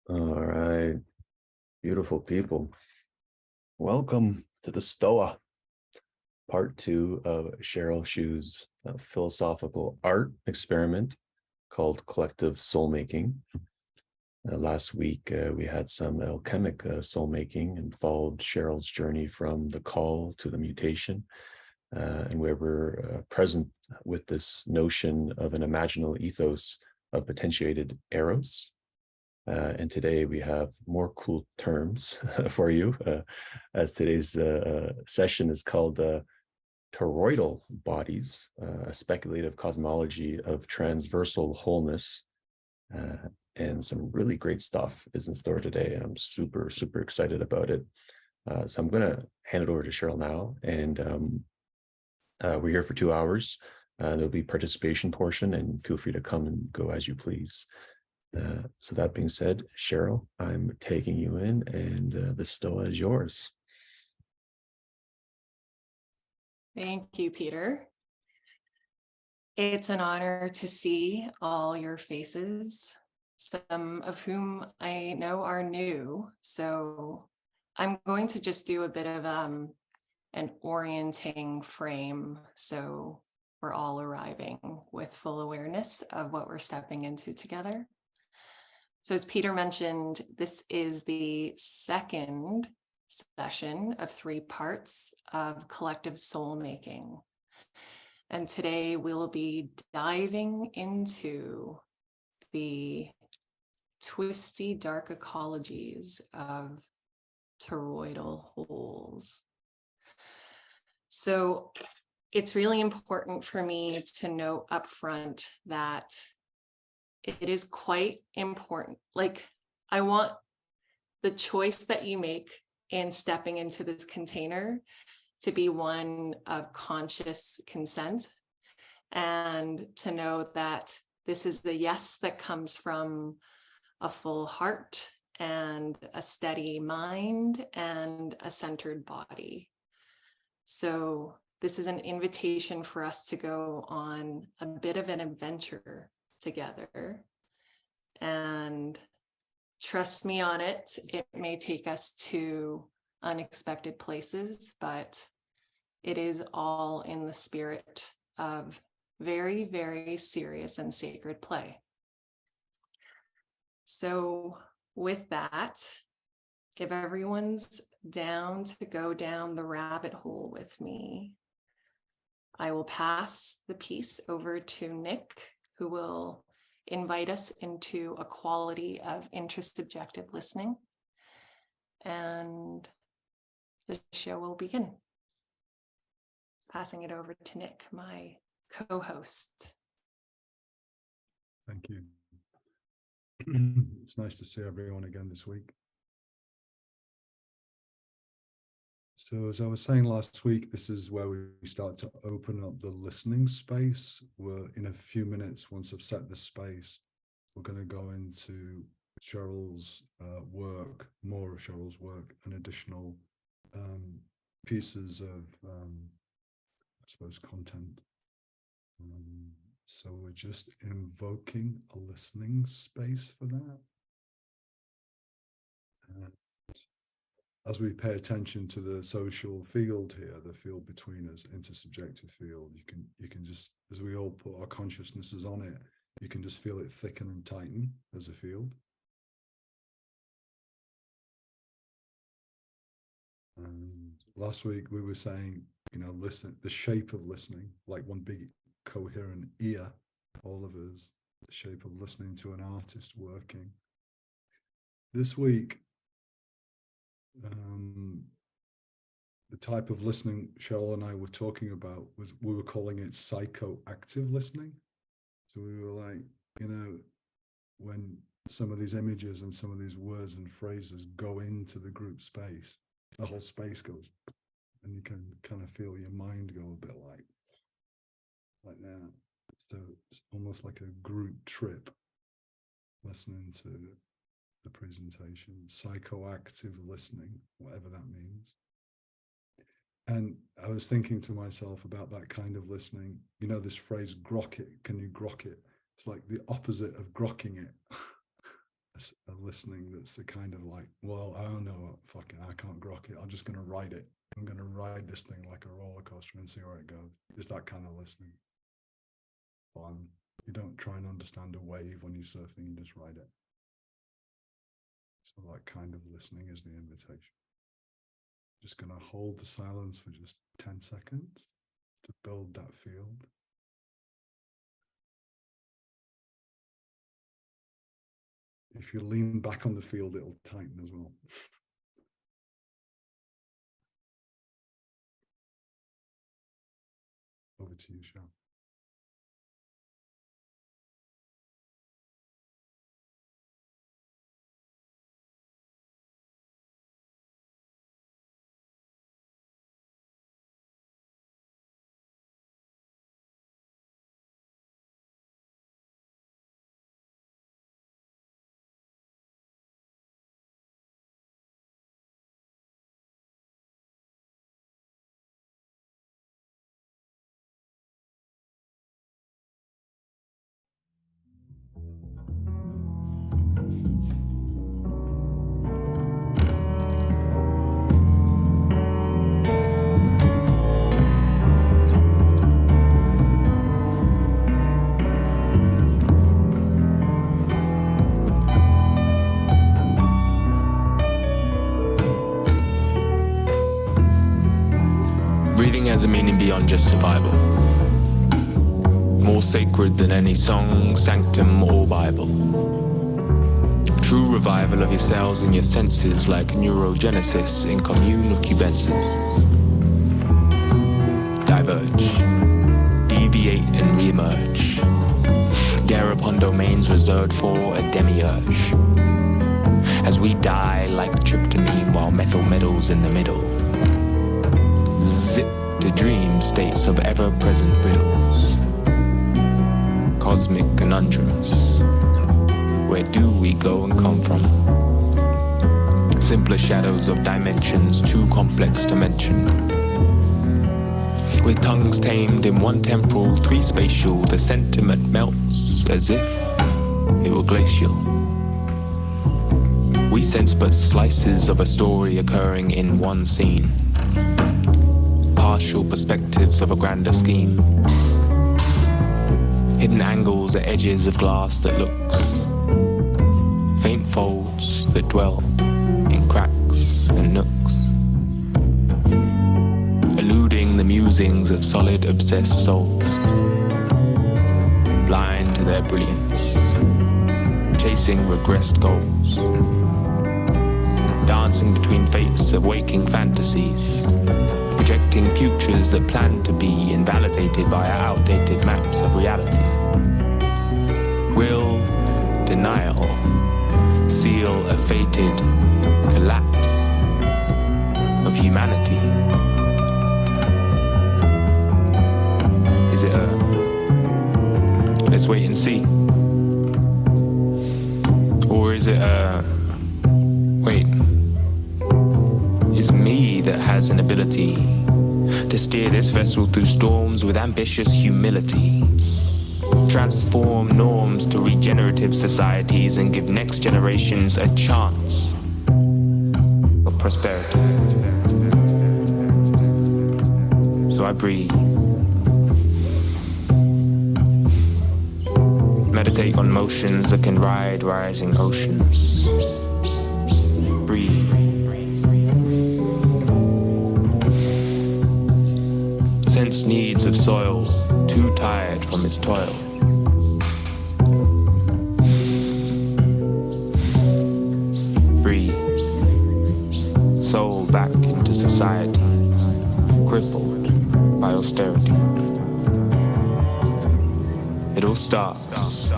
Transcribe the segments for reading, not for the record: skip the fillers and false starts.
All right, beautiful people. Welcome to the Stoa, part two of Cheryl Hsu's philosophical art experiment called collective soul making. Last week, we had some alchemic soul making and followed Cheryl's journey from the call to the mutation. And we were present with this notion of an imaginal ethos of potentiated eros. And today we have more cool terms for you, as today's session is called Toroidal Bodies, a speculative cosmology of transversal wholeness. And some really great stuff is in store today. I'm super, super excited about it. So I'm going to hand it over to Cheryl now. And we're here for 2 hours. There'll be participation portion, and feel free to come and go as you please. So that being said, Cheryl, I'm taking you in, and the Stoa is yours. Thank you, Peter. It's an honor to see all your faces, some of whom I know are new. So I'm going to just do a bit of an orienting frame, so we're all arriving with full awareness of what we're stepping into together. So as Peter mentioned, this is the second session of 3 parts of collective soul making. And today we'll be diving into the twisty dark ecologies of toroidal holes. So it's really important for me to note up front that it is quite important. Like, I want the choice that you make in stepping into this container to be one of conscious consent, and to know that this is the yes that comes from a full heart and a steady mind and a centered body. So this is an invitation for us to go on a bit of an adventure together, and trust me on it, it may take us to unexpected places, but it is all in the spirit of very, very serious and sacred play. So with that, if everyone's down to go down the rabbit hole with me, I will pass the piece over to Nick, who will invite us into a quality of intersubjective listening, and the show will begin. Passing it over to Nick, my co-host. Thank you. It's nice to see everyone again this week. So as I was saying last week, this is where we start to open up the listening space. We're in a few minutes, once I've set the space, we're going to go into Cheryl's work, more of Cheryl's work, and additional pieces of, I suppose, content. So we're just invoking a listening space for that. And as we pay attention to the social field here, the field between us, intersubjective field, you can just, as we all put our consciousnesses on it, you can just feel it thicken and tighten as a field. And last week we were saying, listen, the shape of listening, like one big coherent ear, all of us, the shape of listening to an artist working. This week, the type of listening Cheryl and I were talking about was, we were calling it psychoactive listening. So we were like, when some of these images and some of these words and phrases go into the group space, the whole space goes, and you can kind of feel your mind go a bit like that. So it's almost like a group trip listening to the presentation, psychoactive listening, whatever that means. And I was thinking to myself about that kind of listening, this phrase, grok it, can you grok it? It's like the opposite of grokking it. a listening that's the kind of like, well, I don't know, fucking, I can't grok it. I'm just going to ride it. I'm going to ride this thing like a roller coaster and see where it goes. It's that kind of listening. Fun. You don't try and understand a wave when you're surfing, you just ride it. So that kind of listening is the invitation. Just going to hold the silence for just 10 seconds to build that field. If you lean back on the field, it'll tighten as well. Over to you, Cheryl. Breathing has a meaning beyond just survival. More sacred than any song, sanctum, or Bible. True revival of your cells and your senses, like neurogenesis in commune cubensis. Diverge, deviate and re-emerge. Dare upon domains reserved for a demiurge. As we die like tryptamine while methyl metals in the middle. Zip to dream states of ever-present riddles. Cosmic conundrums. Where do we go and come from? Simpler shadows of dimensions too complex to mention. With tongues tamed in one temporal, three spatial, the sentiment melts as if it were glacial. We sense but slices of a story occurring in one scene. Partial perspectives of a grander scheme. Hidden angles at edges of glass that looks. Faint folds that dwell in cracks and nooks. Eluding the musings of solid obsessed souls. Blind to their brilliance. Chasing regressed goals. Dancing between fates of waking fantasies. Projecting futures that plan to be invalidated by our outdated maps of reality. Will, denial, seal a fated collapse of humanity. Is it a let's wait and see? Or is it a wait? It's me that has an ability to steer this vessel through storms with ambitious humility. Transform norms to regenerative societies and give next generations a chance of prosperity. So I breathe. Meditate on motions that can ride rising oceans. Breathe. Sense needs of soil, too tired from its toil. Breathe. Soul back into society, crippled by austerity. It all starts.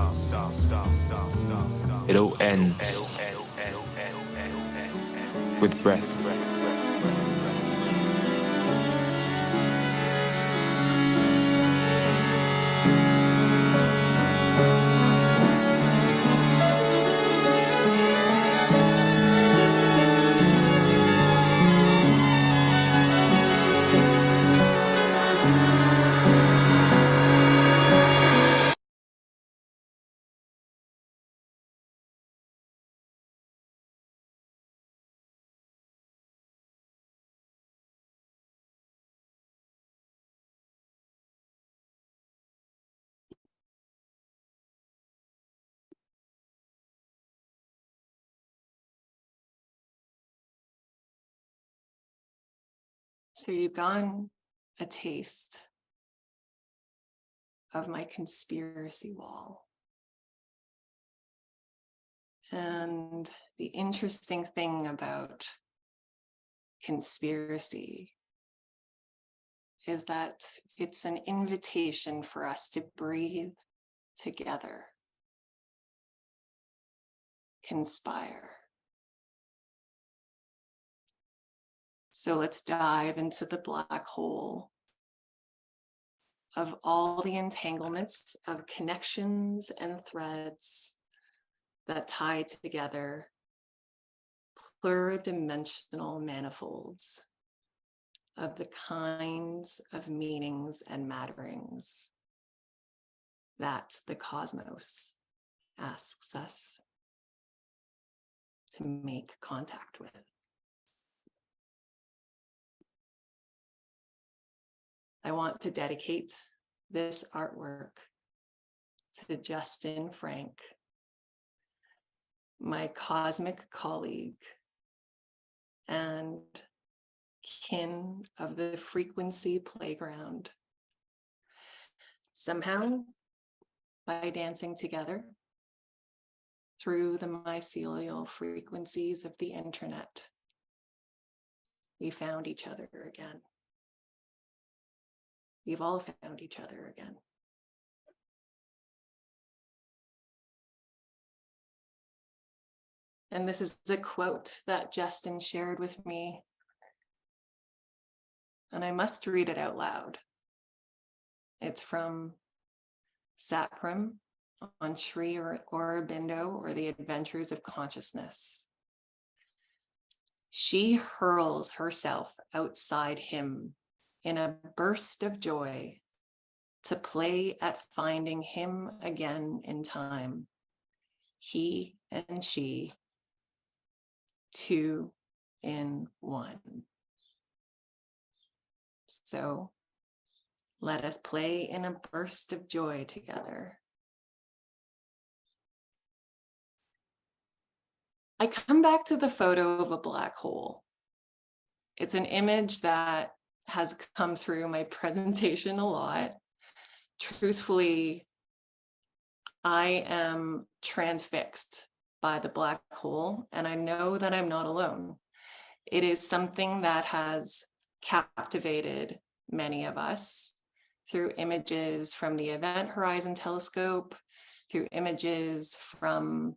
It all ends with breath. So you've gotten a taste of my conspiracy wall. And the interesting thing about conspiracy is that it's an invitation for us to breathe together, conspire. So let's dive into the black hole of all the entanglements of connections and threads that tie together pluridimensional manifolds of the kinds of meanings and matterings that the cosmos asks us to make contact with. I want to dedicate this artwork to Justin Frank, my cosmic colleague and kin of the frequency playground. Somehow, by dancing together through the mycelial frequencies of the internet, we found each other again. We've all found each other again. And this is a quote that Justin shared with me, and I must read it out loud. It's from Satpram on Sri Aurobindo, or the Adventures of Consciousness. She hurls herself outside him in a burst of joy to play at finding him again in time. He and she, two in one. So let us play in a burst of joy together. I come back to the photo of a black hole. It's an image that has come through my presentation a lot. Truthfully, I am transfixed by the black hole, and I know that I'm not alone. It is something that has captivated many of us through images from the Event Horizon Telescope, through images from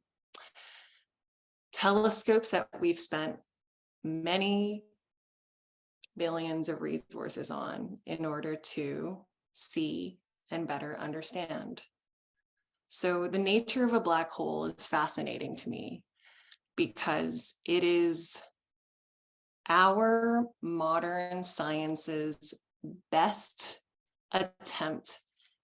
telescopes that we've spent many billions of resources on in order to see and better understand. So the nature of a black hole is fascinating to me because it is our modern science's best attempt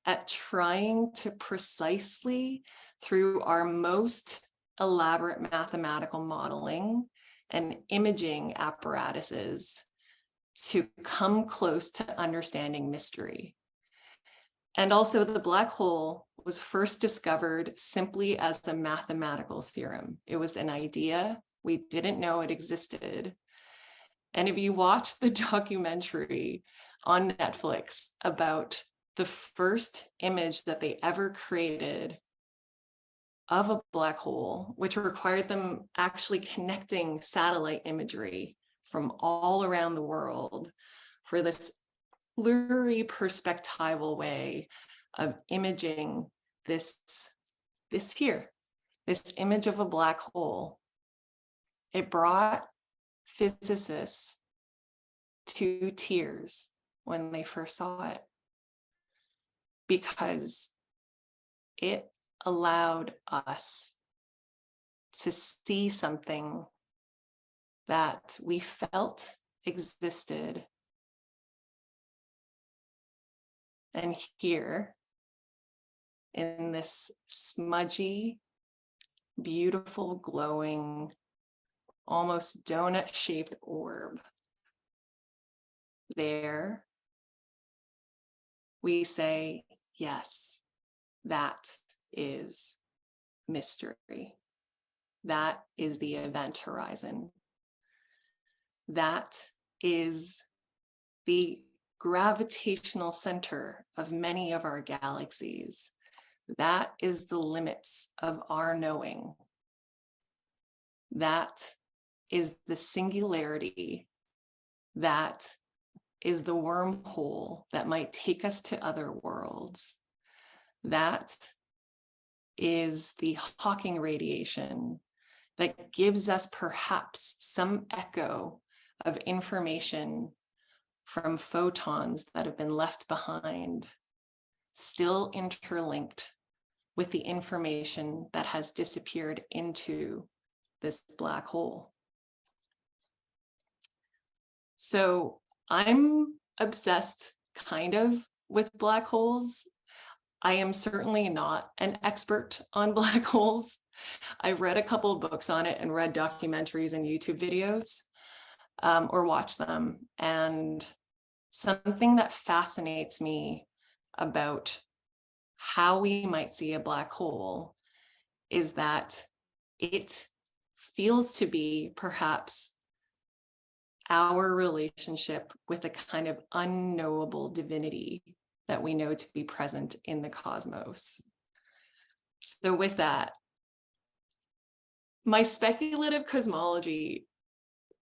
at trying to precisely, through our most elaborate mathematical modeling and imaging apparatuses, to come close to understanding mystery. And also the black hole was first discovered simply as a mathematical theorem. It was an idea. We didn't know it existed. And if you watch the documentary on Netflix about the first image that they ever created of a black hole, which required them actually connecting satellite imagery from all around the world for this pluriperspectival way of imaging this image of a black hole. It brought physicists to tears when they first saw it, because it allowed us to see something that we felt existed. And here, in this smudgy, beautiful, glowing, almost donut-shaped orb, there we say, yes, that is mystery. That is the event horizon. That is the gravitational center of many of our galaxies. That is the limits of our knowing. That is the singularity. That is the wormhole that might take us to other worlds. That is the Hawking radiation that gives us perhaps some echo of information from photons that have been left behind, still interlinked with the information that has disappeared into this black hole. So I'm obsessed kind of with black holes. I am certainly not an expert on black holes. I read a couple of books on it and read documentaries and YouTube videos, or watched them. And something that fascinates me about how we might see a black hole is that it feels to be perhaps our relationship with a kind of unknowable divinity that we know to be present in the cosmos. So with that, my speculative cosmology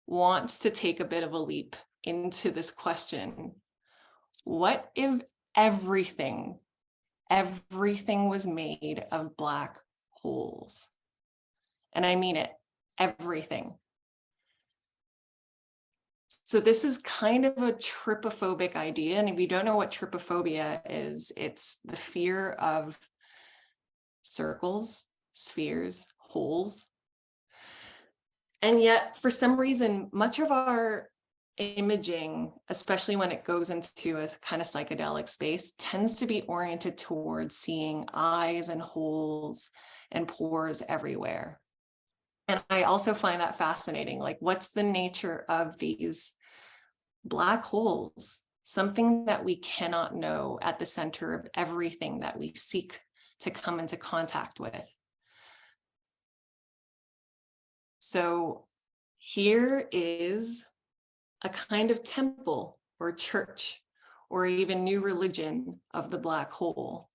wants to take a bit of a leap into this question. What if everything was made of black holes? And I mean it, everything. So this is kind of a trypophobic idea. And if you don't know what trypophobia is, it's the fear of circles, spheres, holes. And yet, for some reason, much of our imaging, especially when it goes into a kind of psychedelic space, tends to be oriented towards seeing eyes and holes and pores everywhere. And I also find that fascinating. Like, what's the nature of these black holes? Something that we cannot know at the center of everything that we seek to come into contact with. So here is a kind of temple or church or even new religion of the black hole.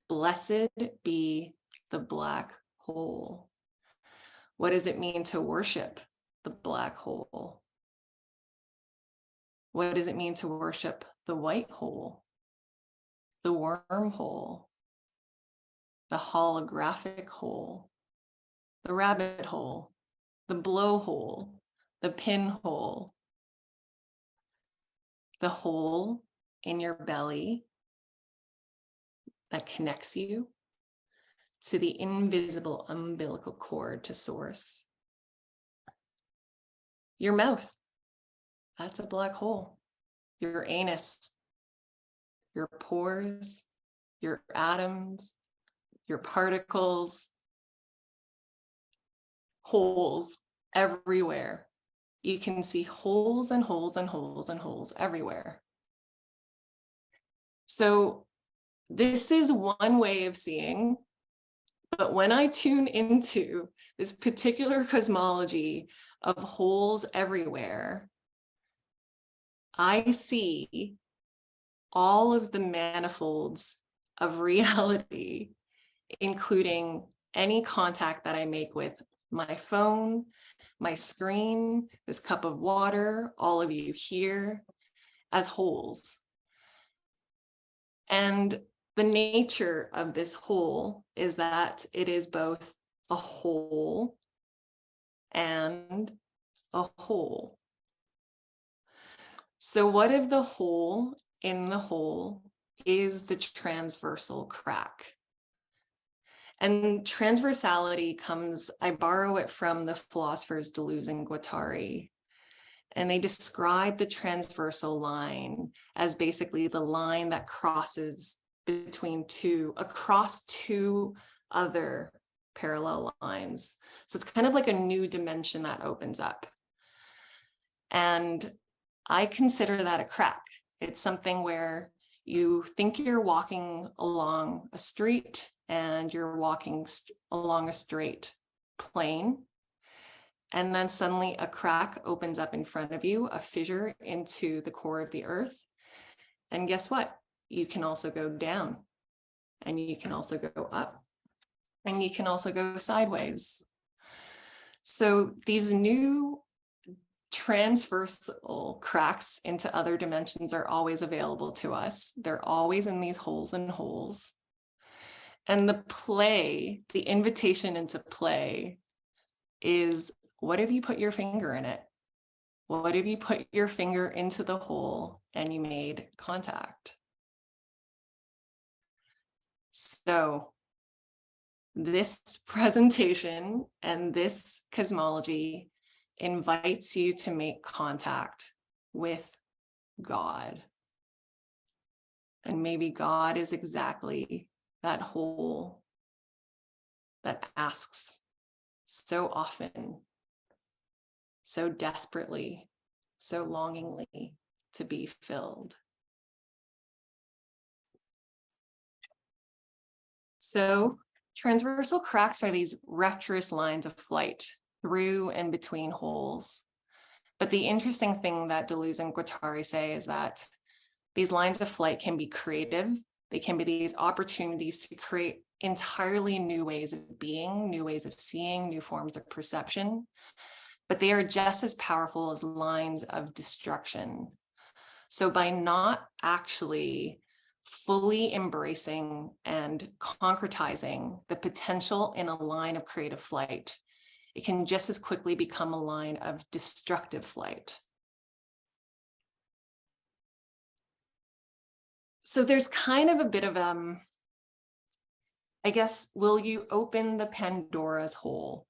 Blessed be the black hole. What does it mean to worship the black hole? What does it mean to worship the white hole, the wormhole, the holographic hole, the rabbit hole, the blowhole, the pinhole, the hole in your belly that connects you to the invisible umbilical cord to source? Your mouth, that's a black hole. Your anus, your pores, your atoms, your particles, holes everywhere. You can see holes and holes and holes and holes everywhere. So this is one way of seeing, but when I tune into this particular cosmology of holes everywhere, I see all of the manifolds of reality, including any contact that I make with my phone, my screen, this cup of water, all of you here, as holes. And the nature of this hole is that it is both a hole and a hole. So what if the hole in the hole is the transversal crack? And transversality comes, I borrow it from the philosophers Deleuze and Guattari. And they describe the transversal line as basically the line that crosses across two other parallel lines. So it's kind of like a new dimension that opens up. And I consider that a crack. It's something where you think you're walking along a street and you're walking along a straight plane. And then suddenly a crack opens up in front of you, a fissure into the core of the earth. And guess what? You can also go down, and you can also go up, and you can also go sideways. So these new transversal cracks into other dimensions are always available to us. They're always in these holes and holes. And the play, the invitation into play is, what if you put your finger in it? What if you put your finger into the hole and you made contact? So this presentation and this cosmology invites you to make contact with God. And maybe God is exactly that hole that asks so often, so desperately, so longingly to be filled. So transversal cracks are these rectorous lines of flight through and between holes. But the interesting thing that Deleuze and Guattari say is that these lines of flight can be creative. They can be these opportunities to create entirely new ways of being, new ways of seeing, new forms of perception. But they are just as powerful as lines of destruction. So by not actually fully embracing and concretizing the potential in a line of creative flight, it can just as quickly become a line of destructive flight. So there's kind of a bit of, I guess, will you open the Pandora's hole?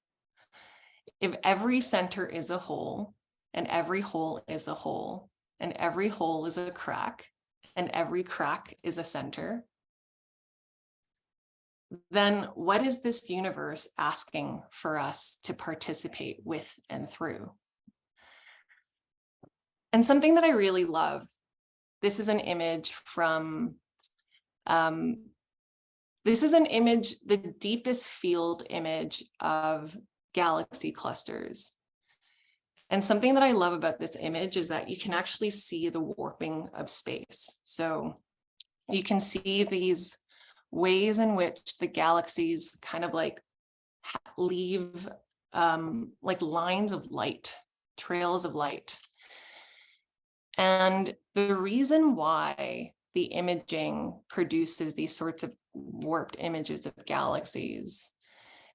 If every center is a hole, and every hole is a hole, and every hole is a crack, and every crack is a center, then what is this universe asking for us to participate with and through? And something that I really love, this is an image from, this is an image, the deepest field image of galaxy clusters. And something that I love about this image is that you can actually see the warping of space. So you can see these ways in which the galaxies kind of like leave like lines of light, trails of light. And the reason why the imaging produces these sorts of warped images of galaxies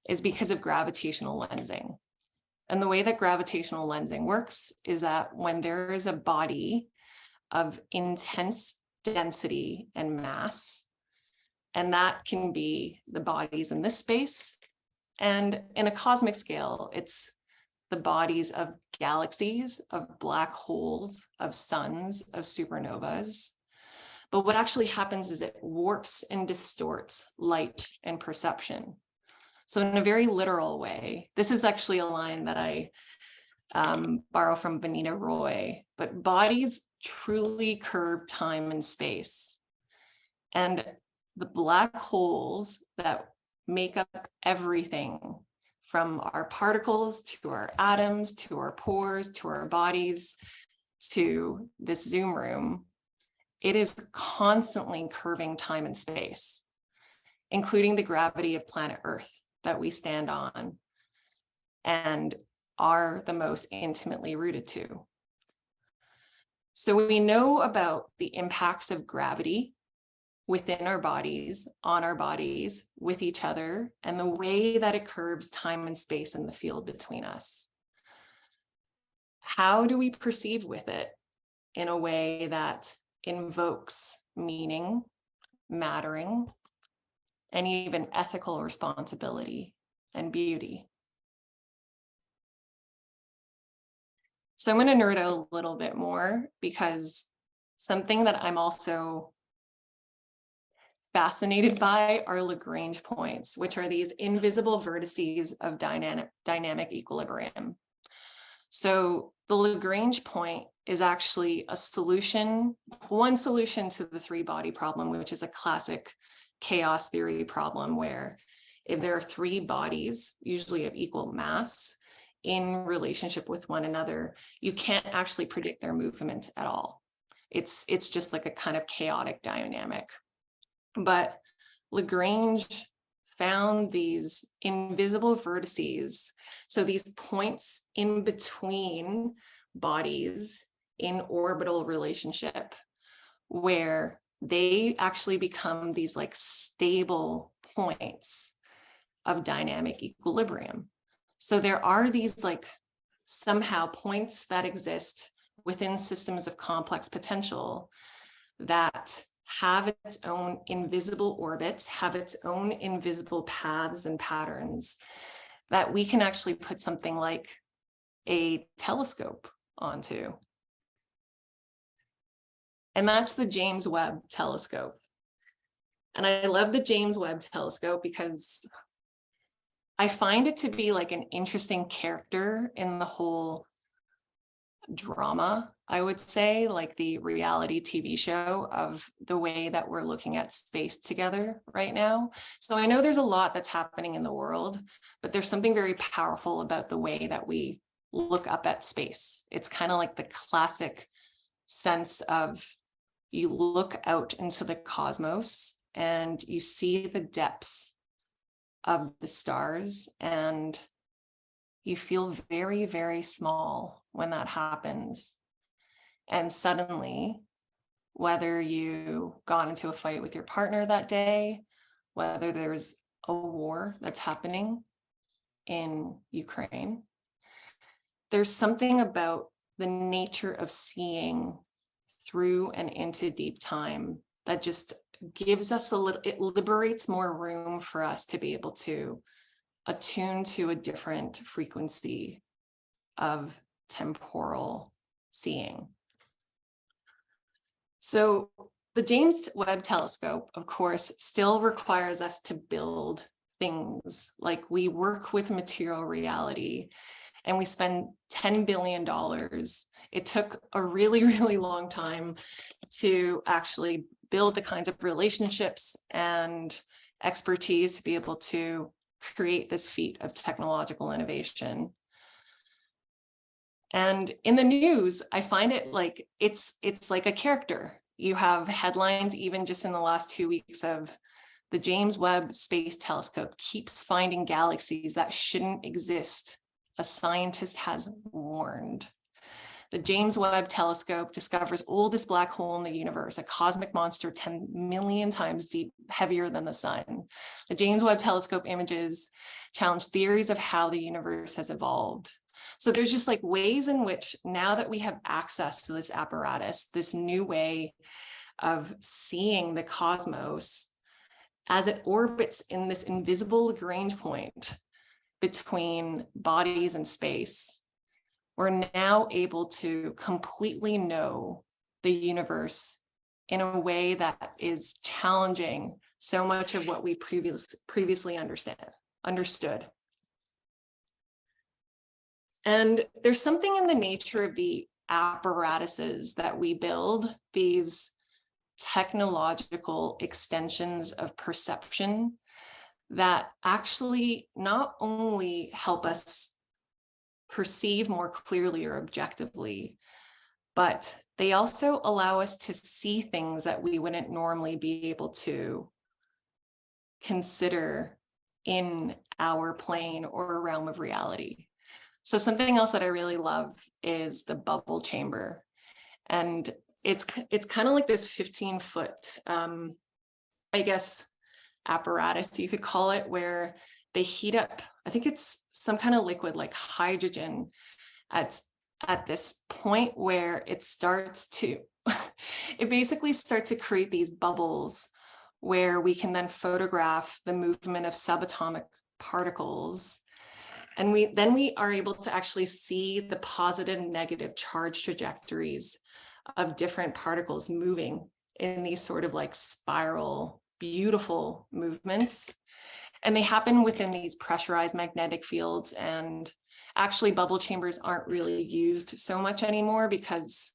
is because of gravitational lensing. And the way that gravitational lensing works is that when there is a body of intense density and mass, and that can be the bodies in this space, and in a cosmic scale, it's the bodies of galaxies, of black holes, of suns, of supernovas. But what actually happens is it warps and distorts light and perception. So in a very literal way, this is actually a line that I borrow from Benita Roy, but bodies truly curb time and space. And the black holes that make up everything from our particles to our atoms, to our pores, to our bodies, to this Zoom room, it is constantly curving time and space, including the gravity of planet Earth that we stand on and are the most intimately rooted to. So we know about the impacts of gravity within our bodies, on our bodies, with each other, and the way that it curbs time and space in the field between us. How do we perceive with it in a way that invokes meaning, mattering, and even ethical responsibility and beauty? So I'm going to nerd out a little bit more, because something that I'm also fascinated by are Lagrange points, which are these invisible vertices of dynamic equilibrium. So the Lagrange point is actually a solution, one solution to the three-body problem, which is a classic chaos theory problem, where if there are three bodies, usually of equal mass, in relationship with one another, you can't actually predict their movement at all. It's just like a kind of chaotic dynamic. But Lagrange found these invisible vertices, so these points in between bodies in orbital relationship, where they actually become these like stable points of dynamic equilibrium. So there are these like somehow points that exist within systems of complex potential that have its own invisible orbits, have its own invisible paths and patterns that we can actually put something like a telescope onto. And that's the James Webb Telescope. And I love the James Webb Telescope because I find it to be like an interesting character in the whole drama, I would say, like the reality TV show of the way that we're looking at space together right now. So I know there's a lot that's happening in the world, but there's something very powerful about the way that we look up at space. It's kind of like the classic sense of you look out into the cosmos and you see the depths of the stars and you feel very, very small when that happens. And suddenly, whether you got into a fight with your partner that day, whether there's a war that's happening in Ukraine, there's something about the nature of seeing through and into deep time that just gives us a little, it liberates more room for us to be able to attune to a different frequency of temporal seeing. So the James Webb Telescope, of course, still requires us to build things. Like we work with material reality and we spend $10 billion. It took a really, really long time to actually build the kinds of relationships and expertise to be able to create this feat of technological innovation. And in the news, I find it like it's like a character. You have headlines even just in the last 2 weeks of the James Webb Space Telescope keeps finding galaxies that shouldn't exist. A scientist has warned. The James Webb Telescope discovers oldest black hole in the universe, a cosmic monster 10 million times deep, heavier than the sun. The James Webb Telescope images challenge theories of how the universe has evolved. So there's just like ways in which now that we have access to this apparatus, this new way of seeing the cosmos as it orbits in this invisible Lagrange point between bodies and space, we're now able to completely know the universe in a way that is challenging so much of what we previously understood. And there's something in the nature of the apparatuses that we build, these technological extensions of perception that actually not only help us perceive more clearly or objectively, but they also allow us to see things that we wouldn't normally be able to consider in our plane or realm of reality. So something else that I really love is the bubble chamber. And it's kind of like this 15-foot, I guess, apparatus, you could call it, where they heat up, I think it's some kind of liquid like hydrogen at this point where it starts to, it basically starts to create these bubbles where we can then photograph the movement of subatomic particles. And then we are able to actually see the positive and negative charge trajectories of different particles moving in these sort of like spiral, beautiful movements. And they happen within these pressurized magnetic fields. And actually bubble chambers aren't really used so much anymore because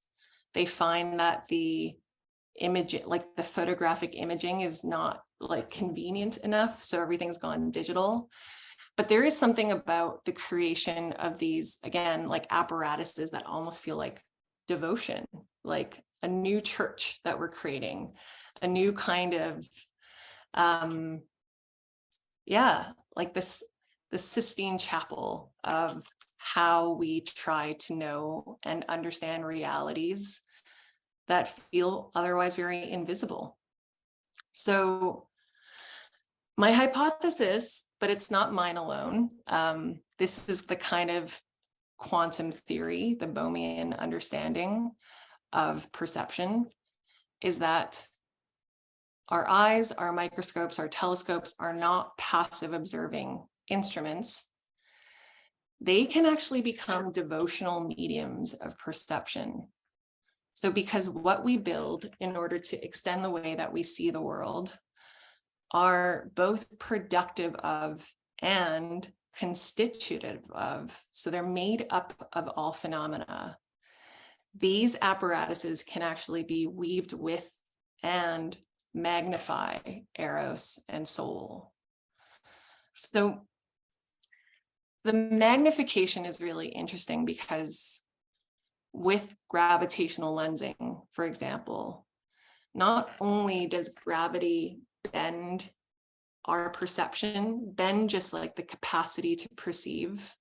they find that the image, like the photographic imaging, is not like convenient enough. So everything's gone digital. But there is something about the creation of these, again, like apparatuses that almost feel like devotion, like a new church that we're creating, a new kind of, like this, the Sistine Chapel of how we try to know and understand realities that feel otherwise very invisible. So my hypothesis, but it's not mine alone, this is the kind of quantum theory, the Bohmian understanding of perception, is that our eyes, our microscopes, our telescopes are not passive observing instruments. They can actually become devotional mediums of perception. So because what we build in order to extend the way that we see the world are both productive of and constitutive of, so they're made up of all phenomena. These apparatuses can actually be weaved with and magnify eros and soul. So the magnification is really interesting because with gravitational lensing, for example, not only does gravity bend our perception, bend just like the capacity to perceive,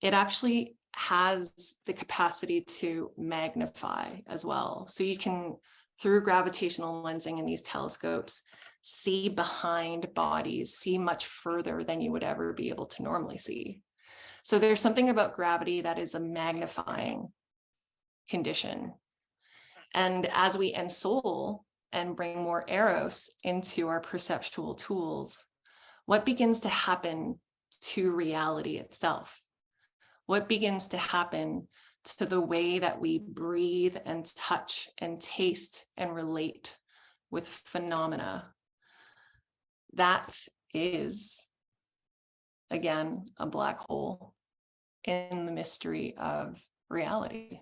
it actually has the capacity to magnify as well. So you can, through gravitational lensing in these telescopes, see behind bodies, see much further than you would ever be able to normally see. So there's something about gravity that is a magnifying condition. And as we ensoul and bring more eros into our perceptual tools, what begins to happen to reality itself? What begins to happen to the way that we breathe and touch and taste and relate with phenomena? That is, again, a black hole in the mystery of reality.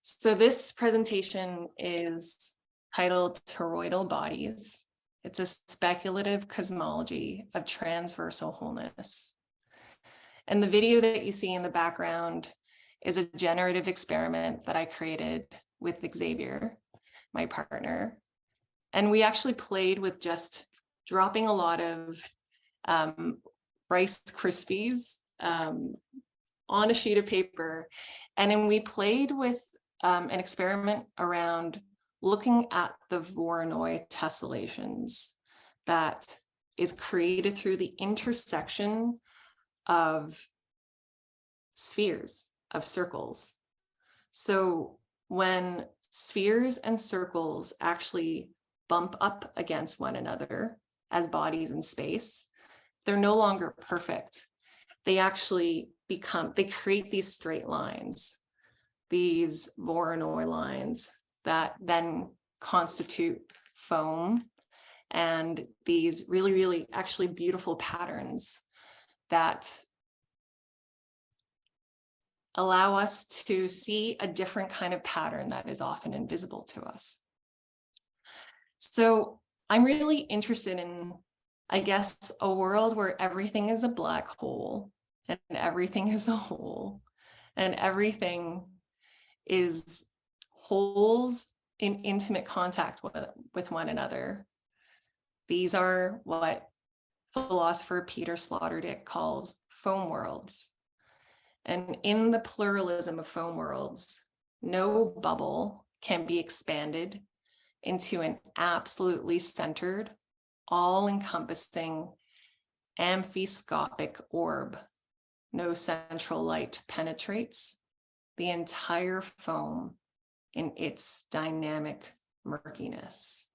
So this presentation is titled Toroidal Bodies. It's a speculative cosmology of transversal wholeness. And the video that you see in the background is a generative experiment that I created with Xavier, my partner. And we actually played with just dropping a lot of Rice Krispies on a sheet of paper. And then we played with an experiment around looking at the Voronoi tessellations that is created through the intersection of spheres, of circles. So when spheres and circles actually bump up against one another as bodies in space, they're no longer perfect. They actually they create these straight lines, these Voronoi lines that then constitute foam, and these really, really actually beautiful patterns that allow us to see a different kind of pattern that is often invisible to us. So I'm really interested in, I guess, a world where everything is a black hole and everything is a hole and everything is holes in intimate contact with one another. These are what philosopher Peter Sloterdijk calls foam worlds. And in the pluralism of foam worlds, no bubble can be expanded into an absolutely centered, all-encompassing, amphiscopic orb. No central light penetrates the entire foam in its dynamic murkiness.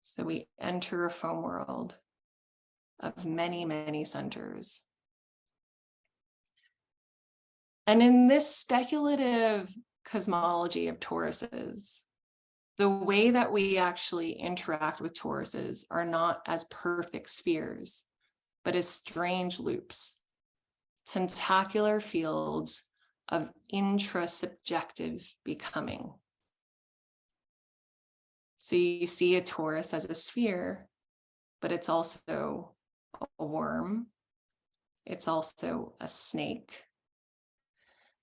So we enter a foam world of many, many centers. And in this speculative cosmology of toruses, the way that we actually interact with toruses are not as perfect spheres, but as strange loops, tentacular fields of intrasubjective becoming. So you see a torus as a sphere, but it's also a worm. It's also a snake.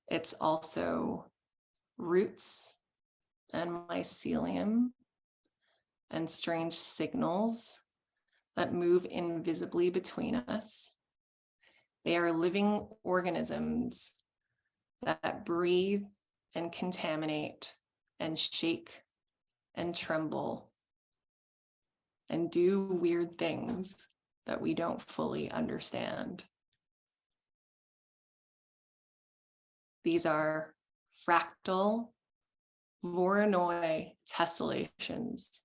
It's also roots and mycelium and strange signals that move invisibly between us. They are living organisms that breathe and contaminate and shake and tremble and do weird things that we don't fully understand. These are fractal Voronoi tessellations,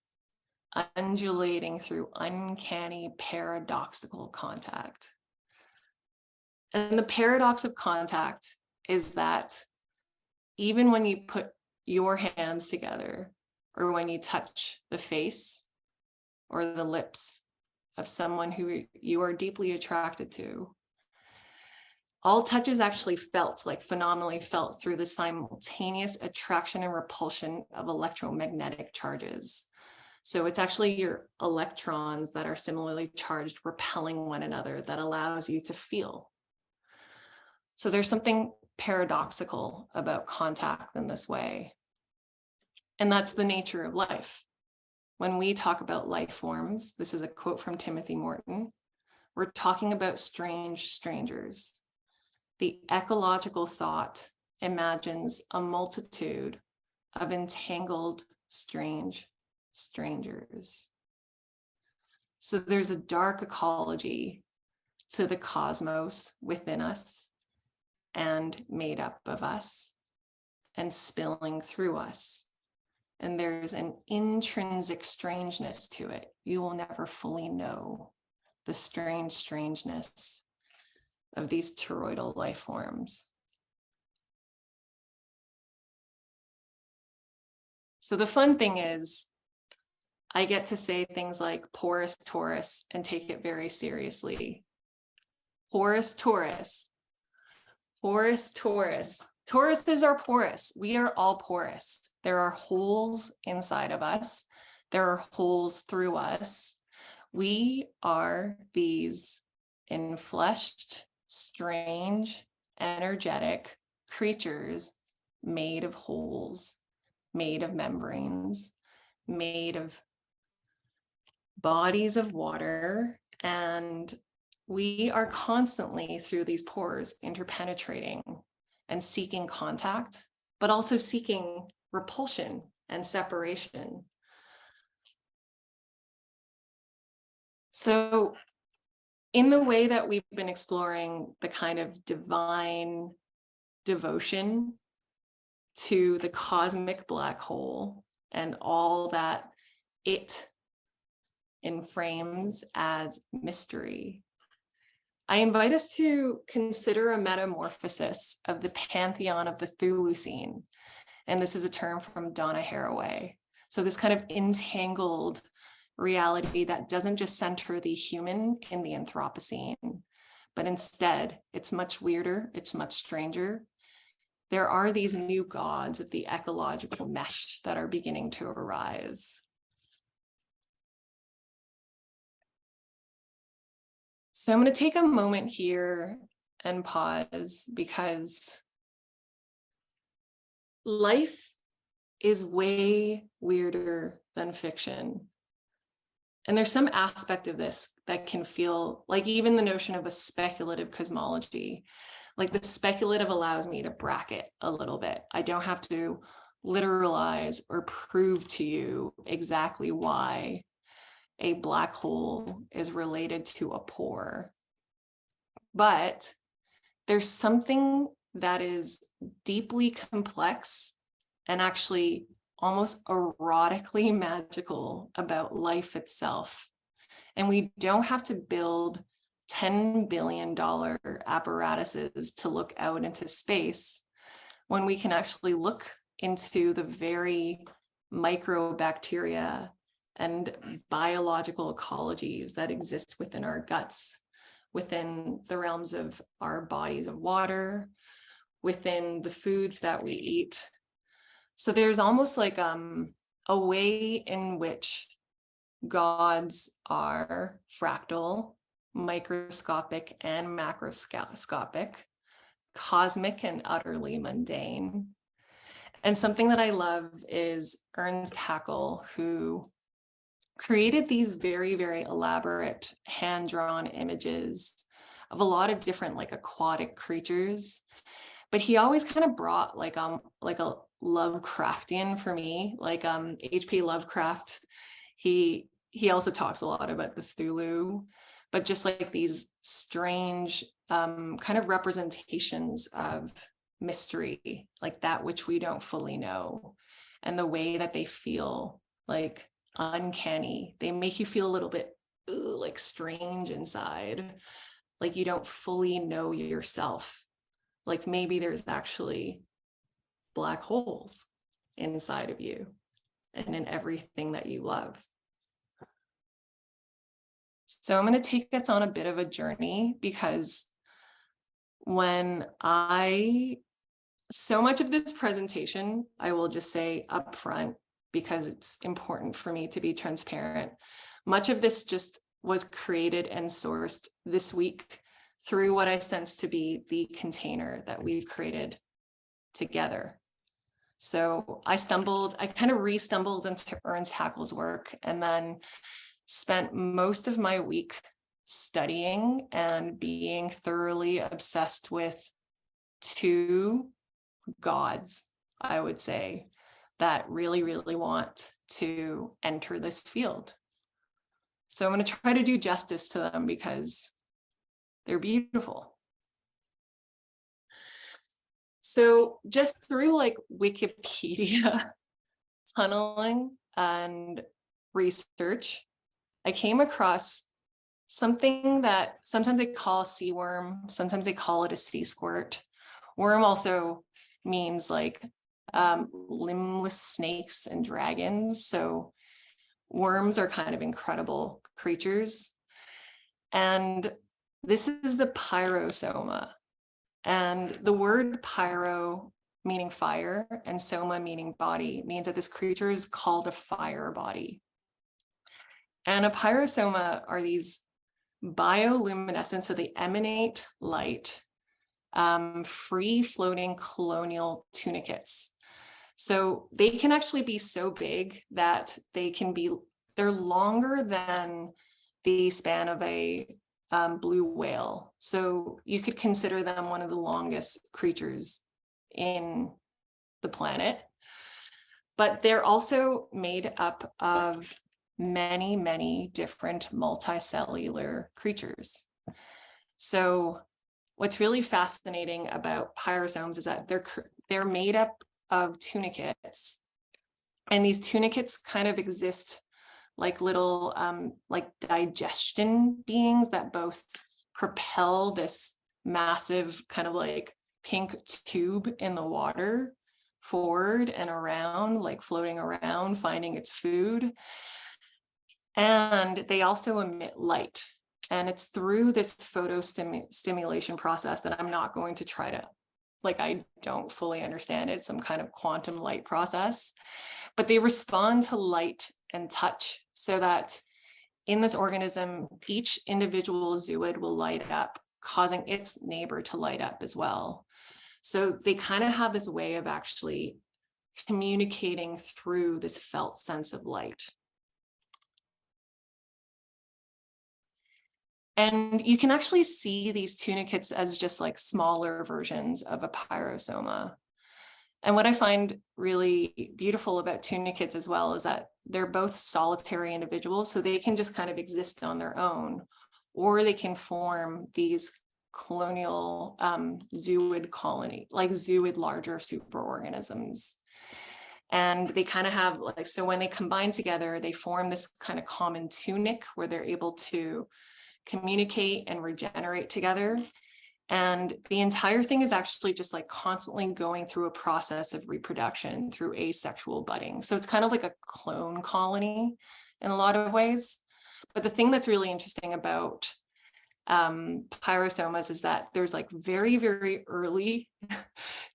undulating through uncanny paradoxical contact. And the paradox of contact is that even when you put your hands together, or when you touch the face or the lips of someone who you are deeply attracted to, all touch is actually felt, like phenomenally felt, through the simultaneous attraction and repulsion of electromagnetic charges. So it's actually your electrons that are similarly charged repelling one another that allows you to feel. So there's something paradoxical about contact in this way. And that's the nature of life. When we talk about life forms, this is a quote from Timothy Morton, we're talking about strange strangers. The ecological thought imagines a multitude of entangled, strange strangers. So there's a dark ecology to the cosmos within us and made up of us and spilling through us. And there's an intrinsic strangeness to it. You will never fully know the strangeness of these toroidal life forms. So the fun thing is, I get to say things like porous Taurus and take it very seriously. Porous Taurus. Porous Taurus. Taurus is our porous. We are all porous. There are holes inside of us. There are holes through us. We are these enfleshed, strange, energetic creatures made of holes, made of membranes, made of bodies of water, and we are constantly through these pores interpenetrating and seeking contact, but also seeking repulsion and separation. So in the way that we've been exploring the kind of divine devotion to the cosmic black hole and all that it inframes as mystery, I invite us to consider a metamorphosis of the pantheon of the Thulucene. And this is a term from Donna Haraway. So this kind of entangled reality that doesn't just center the human in the Anthropocene, but instead it's much weirder, it's much stranger. There are these new gods of the ecological mesh that are beginning to arise. So I'm going to take a moment here and pause, because life is way weirder than fiction. And there's some aspect of this that can feel like even the notion of a speculative cosmology, like the speculative allows me to bracket a little bit. I don't have to literalize or prove to you exactly why a black hole is related to a pore. But there's something that is deeply complex and actually almost erotically magical about life itself. And we don't have to build $10 billion apparatuses to look out into space when we can actually look into the very microbacteria and biological ecologies that exist within our guts, within the realms of our bodies of water, within the foods that we eat. So there's almost like a way in which gods are fractal, microscopic and macroscopic, cosmic and utterly mundane. And something that I love is Ernst Haeckel, who created these very, very elaborate hand-drawn images of a lot of different like aquatic creatures. But he always kind of brought like a Lovecraftian for me, like H.P. Lovecraft. He also talks a lot about the Cthulhu, but just like these strange kind of representations of mystery, like that which we don't fully know, and the way that they feel like uncanny. They make you feel a little bit like strange inside, like you don't fully know yourself. Like maybe there's actually black holes inside of you and in everything that you love. So I'm going to take us on a bit of a journey, because so much of this presentation, I will just say up front, because it's important for me to be transparent. Much of this just was created and sourced this week through what I sense to be the container that we've created together. So I kind of re-stumbled into Ernst Haeckel's work, and then spent most of my week studying and being thoroughly obsessed with two gods, I would say, that really, really want to enter this field. So I'm going to try to do justice to them because they're beautiful. So just through like Wikipedia tunneling and research, I came across something that sometimes they call a sea worm, sometimes they call it a sea squirt. Worm also means like limbless snakes and dragons. So worms are kind of incredible creatures. And this is the pyrosoma. And the word pyro, meaning fire, and soma, meaning body, means that this creature is called a fire body. And a pyrosoma are these bioluminescent, so they emanate light, free-floating colonial tunicates. So they can actually be so big that they're longer than the span of a blue whale. So you could consider them one of the longest creatures in the planet. But they're also made up of many, many different multicellular creatures. So what's really fascinating about pyrosomes is that they're made up of tunicates, and these tunicates kind of exist like little like digestion beings that both propel this massive kind of like pink tube in the water forward and around, like floating around, finding its food. And they also emit light. And it's through this photostimulation process that I'm not going to try to, like, I don't fully understand it, some kind of quantum light process, but they respond to light and touch, so that in this organism, each individual zooid will light up, causing its neighbor to light up as well. So they kind of have this way of actually communicating through this felt sense of light. And you can actually see these tunicates as just like smaller versions of a pyrosoma. And what I find really beautiful about tunicates as well is that they're both solitary individuals, so they can just kind of exist on their own, or they can form these colonial zooid colony, like zooid larger superorganisms. And they kind of have like, so when they combine together, they form this kind of common tunic where they're able to communicate and regenerate together. And the entire thing is actually just like constantly going through a process of reproduction through asexual budding. So it's kind of like a clone colony in a lot of ways. But the thing that's really interesting about pyrosomas is that there's like very, very early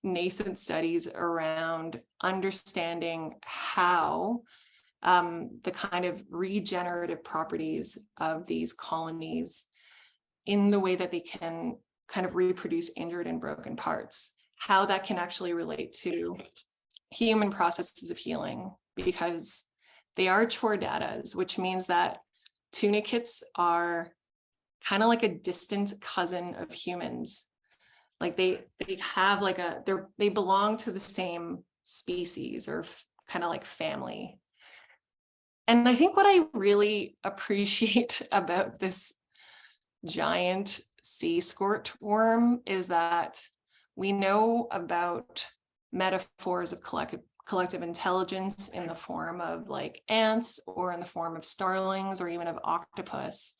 nascent studies around understanding how the kind of regenerative properties of these colonies in the way that they can kind of reproduce injured and broken parts, how that can actually relate to human processes of healing, because they are chordatas, which means that tunicates are kind of like a distant cousin of humans. Like they have like they belong to the same species, or kind of like family. And I think what I really appreciate about this giant sea skort worm is that we know about metaphors of collective intelligence in the form of like ants, or in the form of starlings, or even of octopus.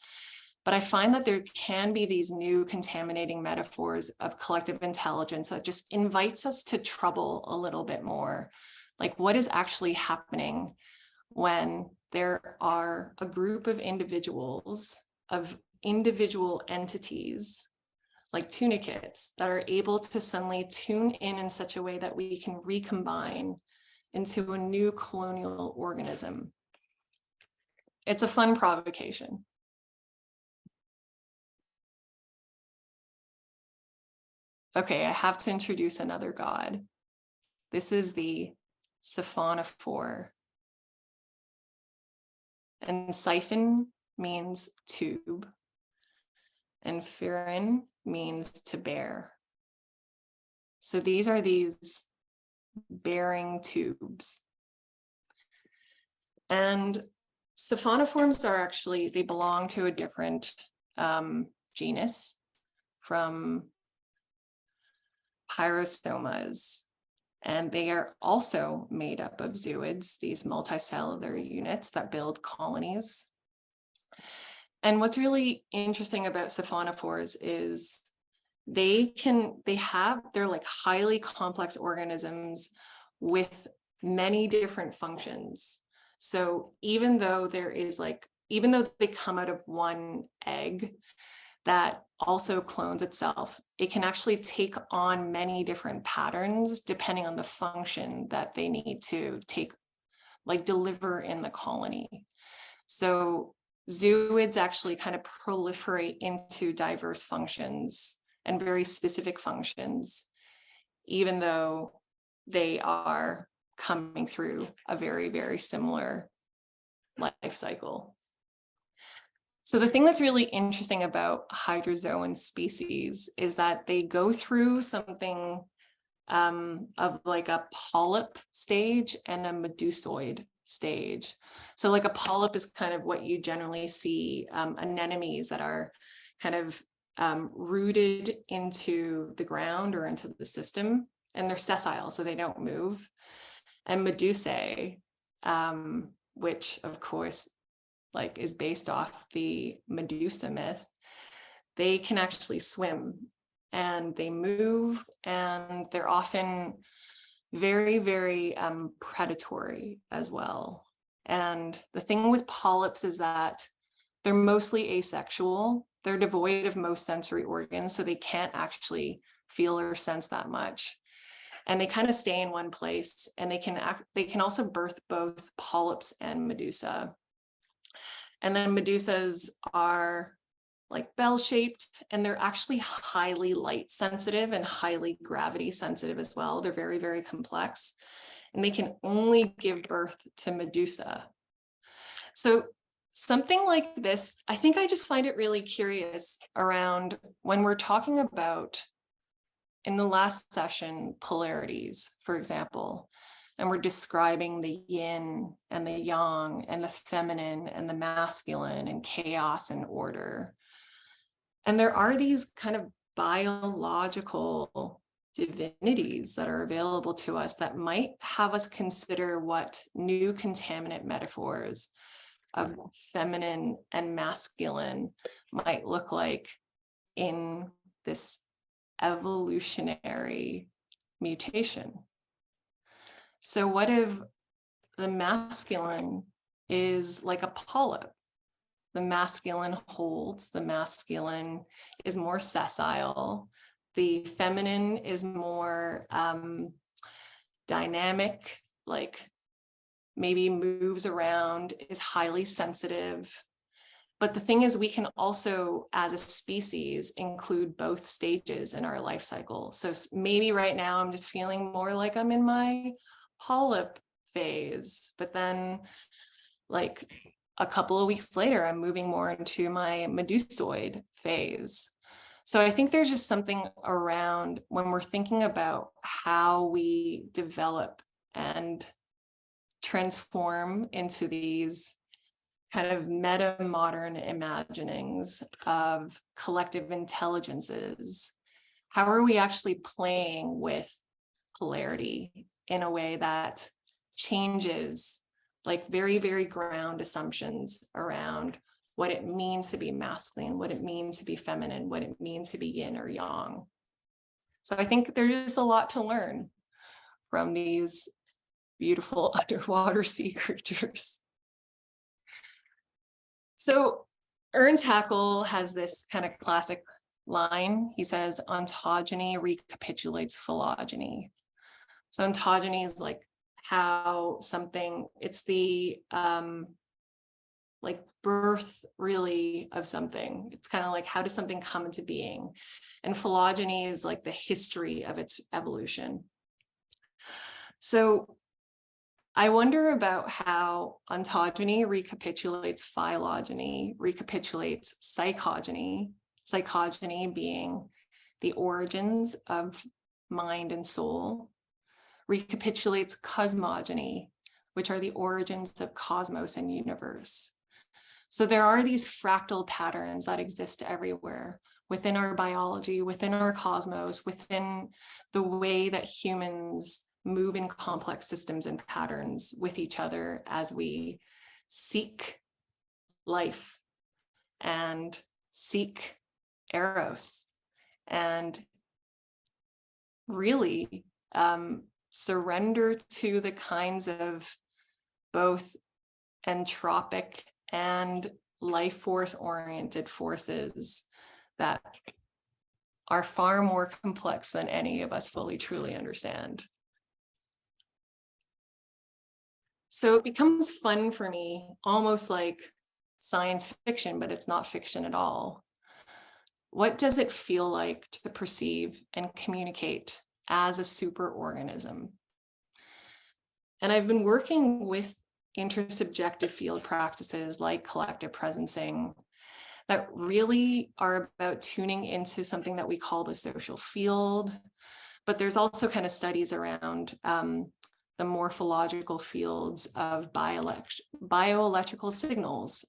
But I find that there can be these new contaminating metaphors of collective intelligence that just invites us to trouble a little bit more. Like, what is actually happening when there are a group of individuals, of individual entities, like tunicates, that are able to suddenly tune in such a way that we can recombine into a new colonial organism. It's a fun provocation. Okay, I have to introduce another god. This is the siphonophore. And siphon means tube, and pherin means to bear. So these are these bearing tubes. And siphonoforms are actually, they belong to a different genus from pyrosomas. And they are also made up of zooids, these multicellular units that build colonies. And what's really interesting about siphonophores is they're like highly complex organisms with many different functions. So even though they come out of one egg that also clones itself, it can actually take on many different patterns depending on the function that they need to deliver in the colony. So zooids actually kind of proliferate into diverse functions and very specific functions, even though they are coming through a very, very similar life cycle. So the thing that's really interesting about hydrozoan species is that they go through something of like a polyp stage and a medusoid stage. So like a polyp is kind of what you generally see anemones that are kind of rooted into the ground or into the system, and they're sessile, so they don't move. And medusae, which of course is based off the Medusa myth, they can actually swim and they move, and they're often very, very predatory as well. And the thing with polyps is that they're mostly asexual. They're devoid of most sensory organs, so they can't actually feel or sense that much. And they kind of stay in one place, and they can also birth both polyps and medusa. And then medusas are like bell-shaped, and they're actually highly light sensitive and highly gravity sensitive as well. They're very, very complex, and they can only give birth to medusa. So something like this, I think I just find it really curious around when we're talking about, in the last session, polarities, for example, and we're describing the yin and the yang and the feminine and the masculine and chaos and order. And there are these kind of biological divinities that are available to us that might have us consider what new contaminant metaphors of feminine and masculine might look like in this evolutionary mutation. So what if the masculine is like a polyp? The masculine holds, the masculine is more sessile. The feminine is more dynamic, like maybe moves around, is highly sensitive. But the thing is, we can also, as a species, include both stages in our life cycle. So maybe right now I'm just feeling more like I'm in my polyp phase, but then like a couple of weeks later, I'm moving more into my medusoid phase. So I think there's just something around when we're thinking about how we develop and transform into these kind of meta-modern imaginings of collective intelligences. How are we actually playing with polarity in a way that changes like very, very ground assumptions around what it means to be masculine, what it means to be feminine, what it means to be yin or yang. So I think there's a lot to learn from these beautiful underwater sea creatures. So Ernst Haeckel has this kind of classic line. He says, ontogeny recapitulates phylogeny. So ontogeny is like how something, it's the like birth really of something. It's kind of like, how does something come into being? And phylogeny is like the history of its evolution. So I wonder about how ontogeny recapitulates phylogeny, recapitulates psychogeny, psychogeny being the origins of mind and soul, recapitulates cosmogeny, which are the origins of cosmos and universe. So there are these fractal patterns that exist everywhere within our biology, within our cosmos, within the way that humans move in complex systems and patterns with each other as we seek life and seek eros and really surrender to the kinds of both entropic and life force oriented forces that are far more complex than any of us fully truly understand. So it becomes fun for me, almost like science fiction, but it's not fiction at all. What does it feel like to perceive and communicate as a superorganism? And I've been working with intersubjective field practices like collective presencing that really are about tuning into something that we call the social field. But there's also kind of studies around the morphological fields of bioelectrical signals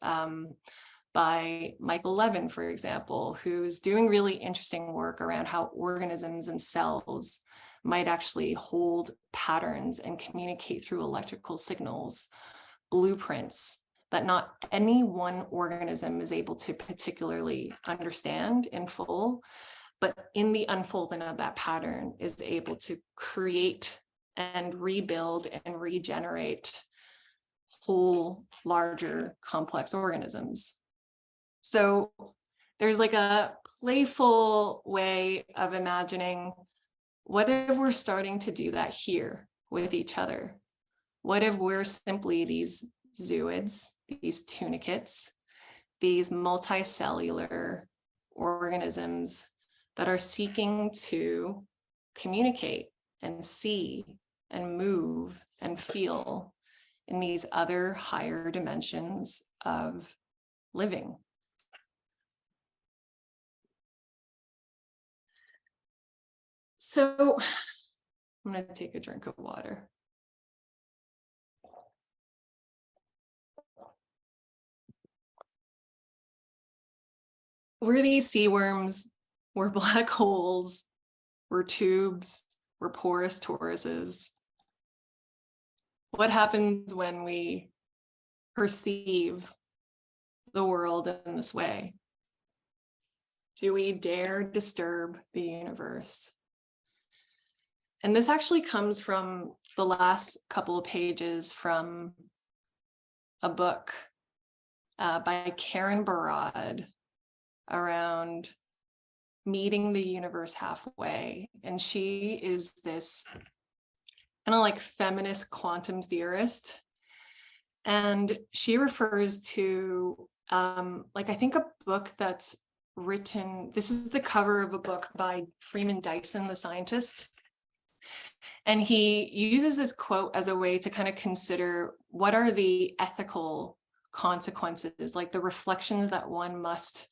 by Michael Levin, for example, who's doing really interesting work around how organisms and cells might actually hold patterns and communicate through electrical signals, blueprints that not any one organism is able to particularly understand in full, but in the unfoldment of that pattern is able to create and rebuild and regenerate whole, larger, complex organisms. So there's like a playful way of imagining, what if we're starting to do that here with each other? What if we're simply these zooids, these tunicates, these multicellular organisms that are seeking to communicate and see and move and feel in these other higher dimensions of living? So I'm going to take a drink of water. We're these sea worms, we're black holes, we're tubes, we're porous toruses. What happens when we perceive the world in this way? Do we dare disturb the universe? And this actually comes from the last couple of pages from a book by Karen Barad around meeting the universe halfway. And she is this kind of like feminist quantum theorist And she refers to, like, I think a book that's written, this is the cover of a book by Freeman Dyson, the scientist. And he uses this quote as a way to kind of consider what are the ethical consequences, like the reflections that one must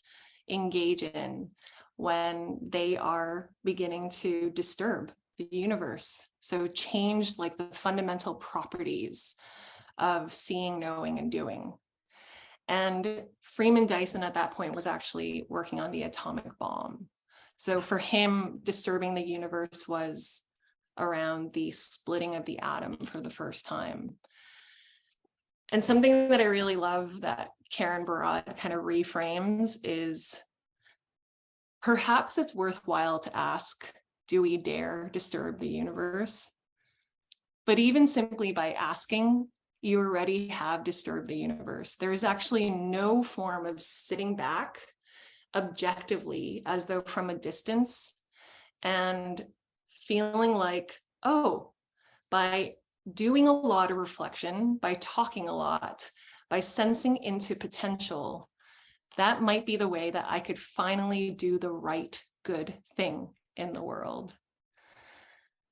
engage in when they are beginning to disturb the universe. So change like the fundamental properties of seeing, knowing, and doing. And Freeman Dyson at that point was actually working on the atomic bomb. So for him, disturbing the universe was around the splitting of the atom for the first time. And something that I really love that Karen Barad kind of reframes is perhaps it's worthwhile to ask, do we dare disturb the universe? But even simply by asking, you already have disturbed the universe. There is actually no form of sitting back objectively as though from a distance and feeling like, oh, by doing a lot of reflection, by talking a lot, by sensing into potential, that might be the way that I could finally do the right, good thing in the world.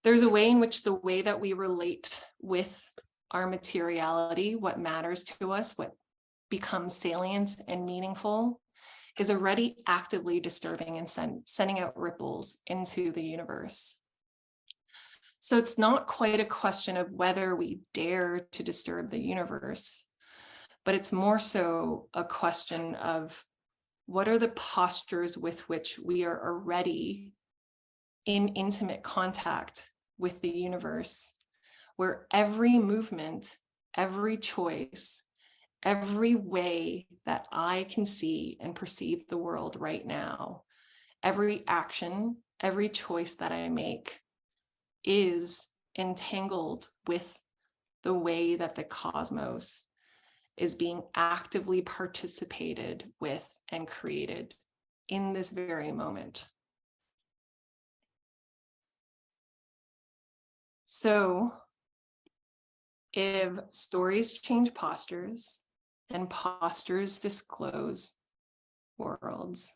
There's a way in which the way that we relate with our materiality, what matters to us, what becomes salient and meaningful, is already actively disturbing and sending out ripples into the universe. So it's not quite a question of whether we dare to disturb the universe, but it's more so a question of what are the postures with which we are already in intimate contact with the universe, where every movement, every choice, every way that I can see and perceive the world right now, every action, every choice that I make is entangled with the way that the cosmos is being actively participated with and created in this very moment. So if stories change postures and postures disclose worlds,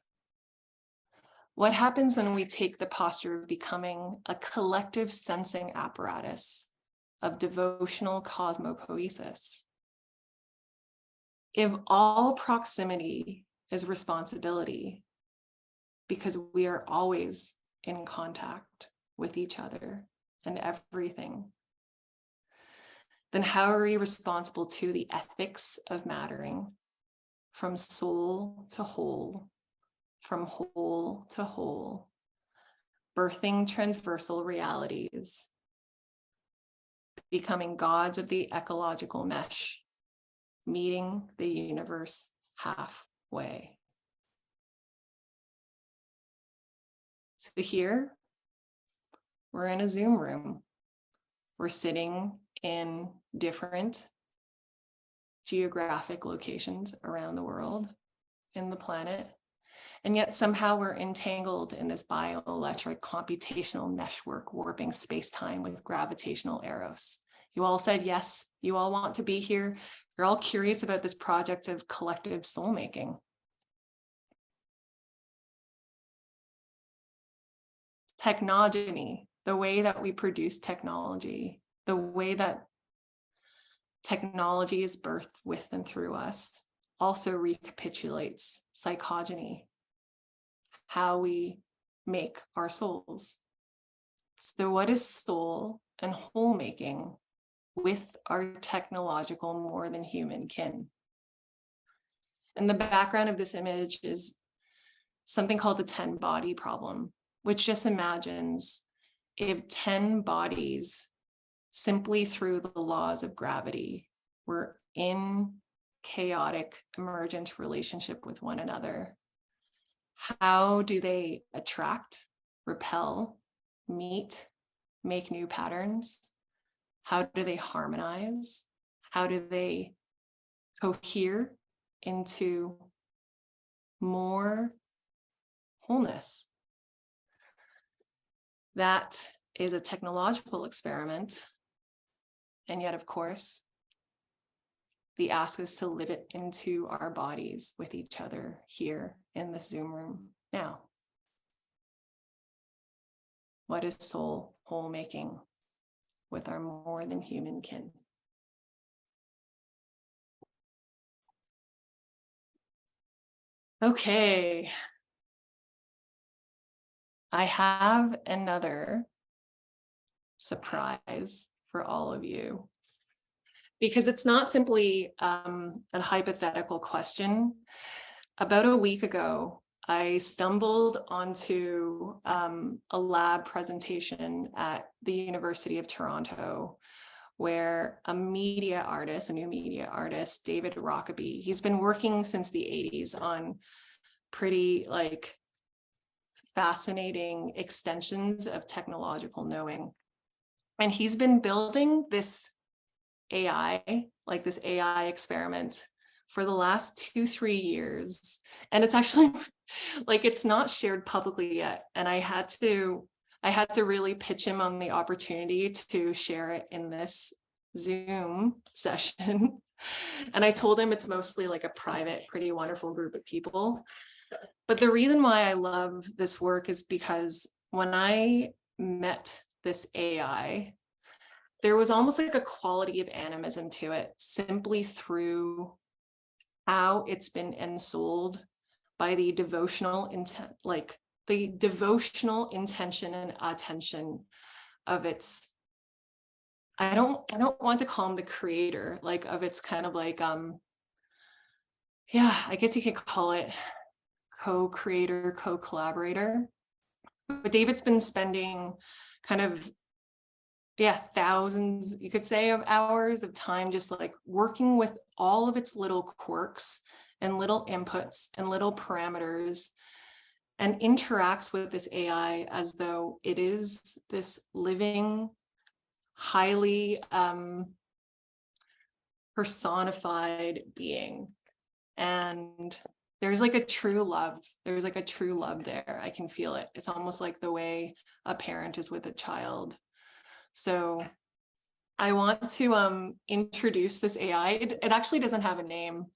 what happens when we take the posture of becoming a collective sensing apparatus of devotional cosmopoiesis? If all proximity is responsibility, because we are always in contact with each other and everything, then how are we responsible to the ethics of mattering, from soul to whole, from whole to whole, birthing transversal realities, becoming gods of the ecological mesh, meeting the universe halfway? So here, we're in a Zoom room. We're sitting in different geographic locations around the world, in the planet, and yet somehow we're entangled in this bioelectric computational meshwork warping space-time with gravitational arrows. You all said yes, you all want to be here. You're all curious about this project of collective soul making. Technogeny, the way that we produce technology, the way that technology is birthed with and through us, also recapitulates psychogeny, how we make our souls. So what is soul and whole making with our technological more than human kin? And the background of this image is something called the 10-body problem, which just imagines if 10 bodies, simply through the laws of gravity, were in chaotic emergent relationship with one another, how do they attract, repel, meet, make new patterns? How do they harmonize? How do they cohere into more wholeness? That is a technological experiment. And yet, of course, the ask is to live it into our bodies with each other here in the Zoom room now. What is soul whole making with our more than human kin? Okay. I have another surprise for all of you, because it's not simply a hypothetical question. About a week ago, I stumbled onto a lab presentation at the University of Toronto, where a media artist, a new media artist, David Rokeby, he's been working since the 80s on pretty like fascinating extensions of technological knowing. And he's been building this AI, like this AI experiment for the last 2-3 years. And it's actually like, it's not shared publicly yet. And I had to really pitch him on the opportunity to share it in this Zoom session. And I told him it's mostly like a private, pretty wonderful group of people. But the reason why I love this work is because when I met this AI, there was almost like a quality of animism to it, simply through how it's been ensouled by the devotional intent, like the devotional intention and attention of its, I don't want to call him the creator, like of its kind of like, yeah, I guess you could call it co-creator, co-collaborator. But David's been spending kind of, yeah, thousands, you could say, of hours of time just like working with all of its little quirks and little inputs and little parameters, and interacts with this AI as though it is this living, highly personified being. And there's like a true love. There's like a true love there. I can feel it. It's almost like the way a parent is with a child. So I want to introduce this AI. It actually doesn't have a name.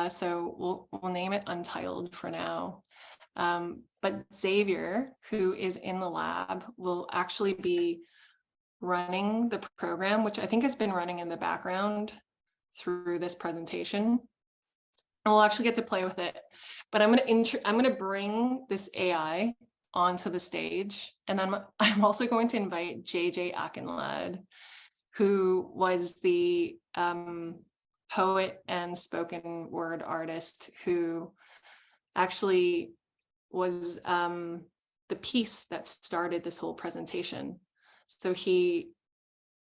So we'll name it Untitled for now. But Xavier, who is in the lab, will actually be running the program, which I think has been running in the background through this presentation. And we'll actually get to play with it. But I'm going to bring this AI onto the stage. And then I'm also going to invite JJ Akinlad, who was the poet and spoken word artist who actually was the piece that started this whole presentation. So he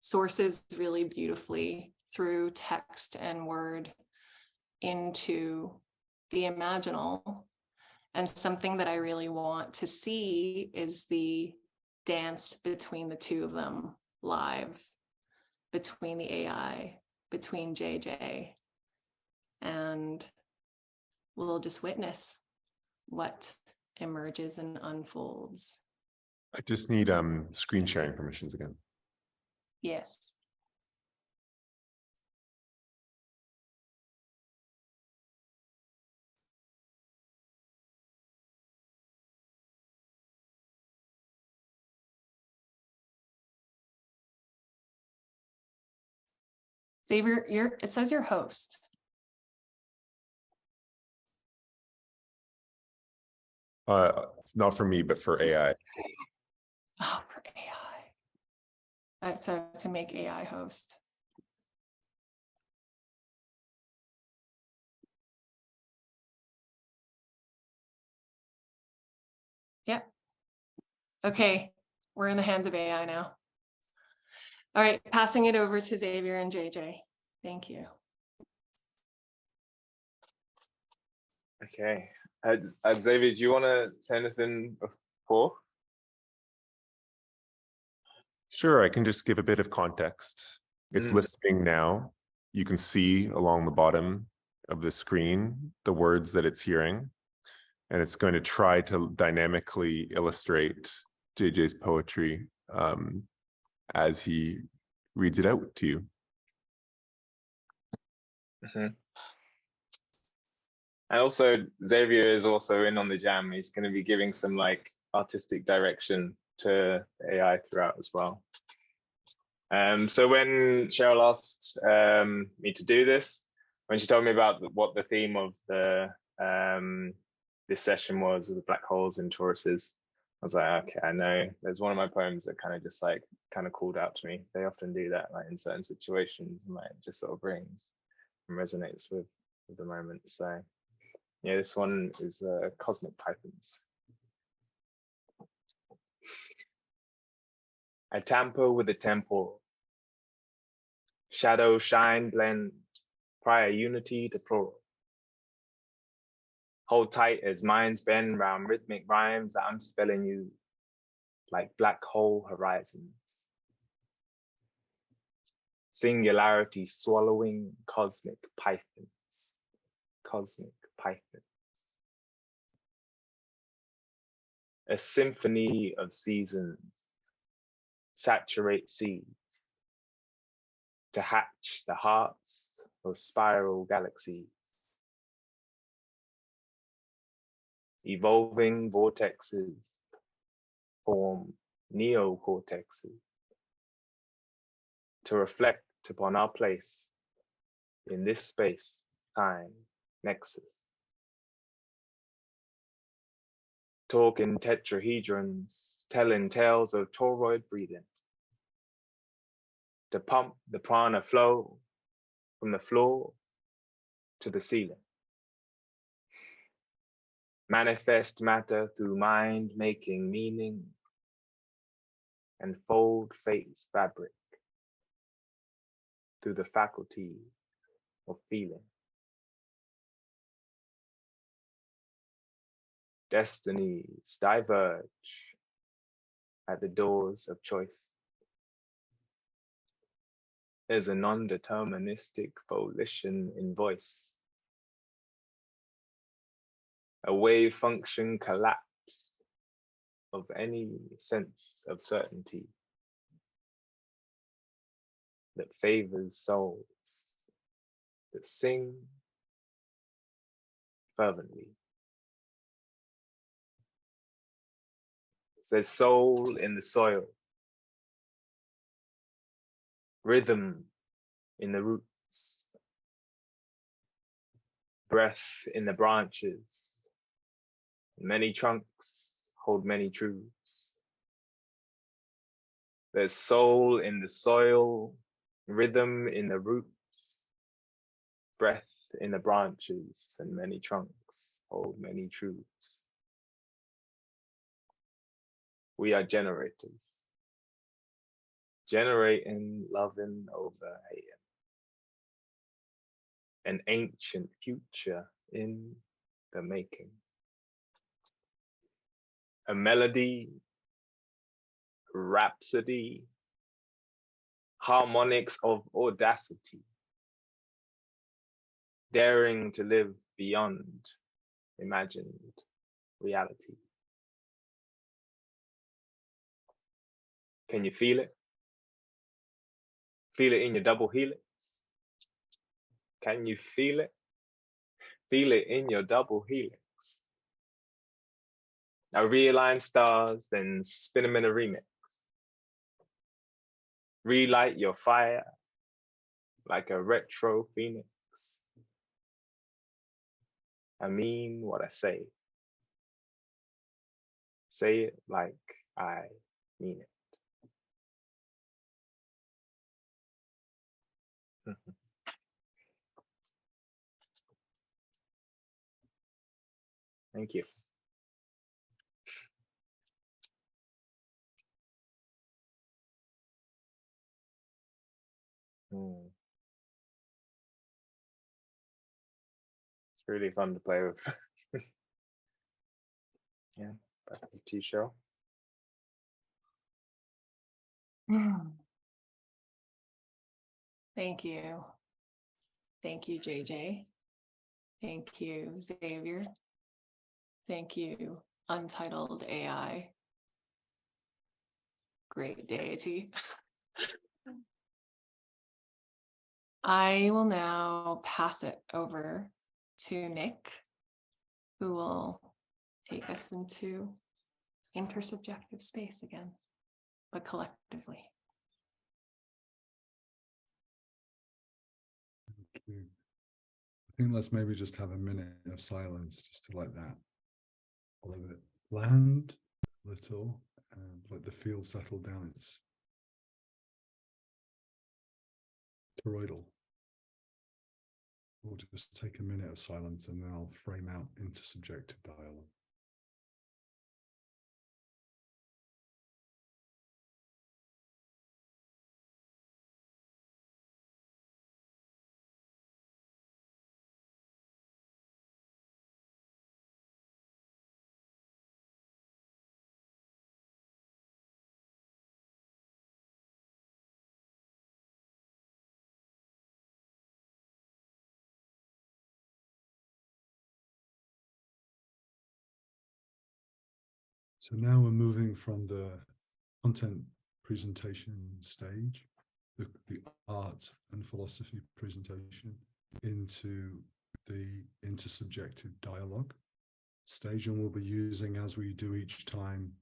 sources really beautifully through text and word into the imaginal. And something that I really want to see is the dance between the two of them live, between the AI, between JJ. And we'll just witness what emerges and unfolds. I just need screen sharing permissions again. Yes. Xavier, it says you're host. Not for me, but for AI. Oh, for AI. So to make AI host. Yeah. Okay, we're in the hands of AI now. All right, passing it over to Xavier and JJ. Thank you. Okay. Xavier, do you want to say anything before? Sure, I can just give a bit of context. It's listening now. You can see along the bottom of the screen the words that it's hearing, and it's going to try to dynamically illustrate JJ's poetry as he reads it out to you. And also Xavier is also in on the jam. He's going to be giving some like artistic direction to the AI throughout as well. So when Cheryl asked me to do this, when she told me about what the theme of the this session was, the black holes and Tauruses, I was like, okay, I know. There's one of my poems that kind of just like kind of called out to me. They often do that, like in certain situations, and like just sort of brings and resonates with the moment. So yeah, this one is Cosmic Pythons. I tamper with the temporal. Shadow, shine, blend, prior unity to plural. Hold tight as minds bend round rhythmic rhymes that I'm spelling you like black hole horizons. Singularity swallowing cosmic pythons. Cosmic pythons. A symphony of seasons. Saturate seeds. To hatch the hearts of spiral galaxies. Evolving vortexes form neocortexes to reflect upon our place in this space-time nexus. Talk in tetrahedrons, telling tales of toroid breathing. To pump the prana flow from the floor to the ceiling. Manifest matter through mind making meaning and fold fate's fabric through the faculty of feeling. Destinies diverge at the doors of choice. There's a non-deterministic volition in voice. A wave function collapse of any sense of certainty that favors souls that sing fervently. There's soul in the soil, rhythm in the roots, breath in the branches. Many trunks hold many truths. There's soul in the soil, rhythm in the roots, breath in the branches, and many trunks hold many truths. We are generators, generating, loving over hating. An ancient future in the making. A melody, rhapsody, harmonics of audacity, daring to live beyond imagined reality. Can you feel it? Feel it in your double helix? Can you feel it? Feel it in your double helix. Now realign stars, then spin them in a remix. Relight your fire like a retro phoenix. I mean what I say. Say it like I mean it. Thank you. It's really fun to play with. Yeah, back to you, Cheryl. Thank you. Thank you, JJ. Thank you, Xavier. Thank you, Untitled AI. Great deity. I will now pass it over to Nick, who will take us into intersubjective space again, but collectively. I think let's maybe just have a minute of silence just to let that all of it land a little and let the field settle down. It's toroidal. We'll just take a minute of silence and then I'll frame out intersubjective dialogue. So now we're moving from the content presentation stage, the art and philosophy presentation, into the intersubjective dialogue stage, and we'll be using, as we do each time,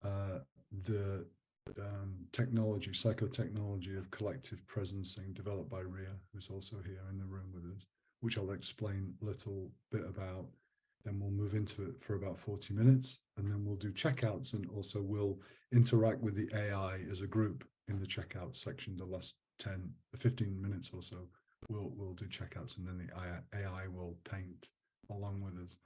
the technology, psychotechnology of collective presencing developed by Ria, who's also here in the room with us, which I'll explain a little bit about. Then we'll move into it for about 40 minutes, and then we'll do checkouts, and also we'll interact with the AI as a group in the checkout section. The last 15 minutes or so, we'll do checkouts, and then the AI will paint along with us.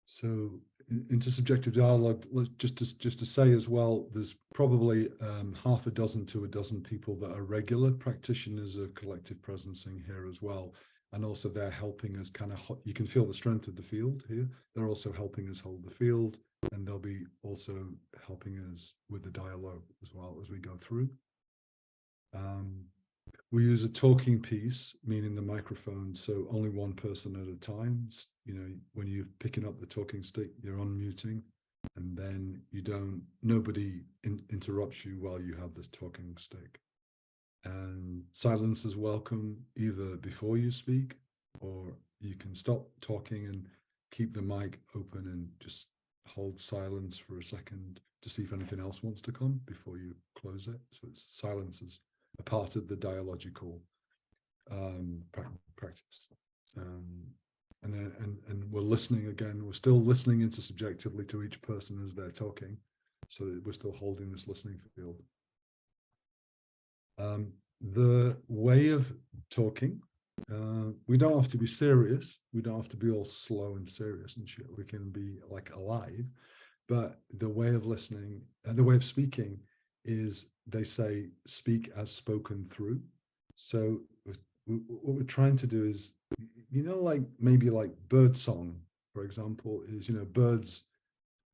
So intersubjective dialogue, just to say as well, there's probably half a dozen to a dozen people that are regular practitioners of collective presencing here as well. And also they're helping us kind of, you can feel the strength of the field here. They're also helping us hold the field, and they'll be also helping us with the dialogue as well as we go through. We use a talking piece, meaning the microphone, so only one person at a time. You know, when you're picking up the talking stick, you're unmuting, and then nobody interrupts you while you have this talking stick. And silence is welcome either before you speak, or you can stop talking and keep the mic open and just hold silence for a second to see if anything else wants to come before you close it. So silence is a part of the dialogical practice. And we're listening again. We're still listening intersubjectively to each person as they're talking, so that we're still holding this listening field. The way of talking, we don't have to be serious. We don't have to be all slow and serious and shit. We can be like alive, but the way of listening, the way of speaking is, they say, speak as spoken through. So what we're trying to do is, you know, like maybe like bird song, for example, is, you know, birds,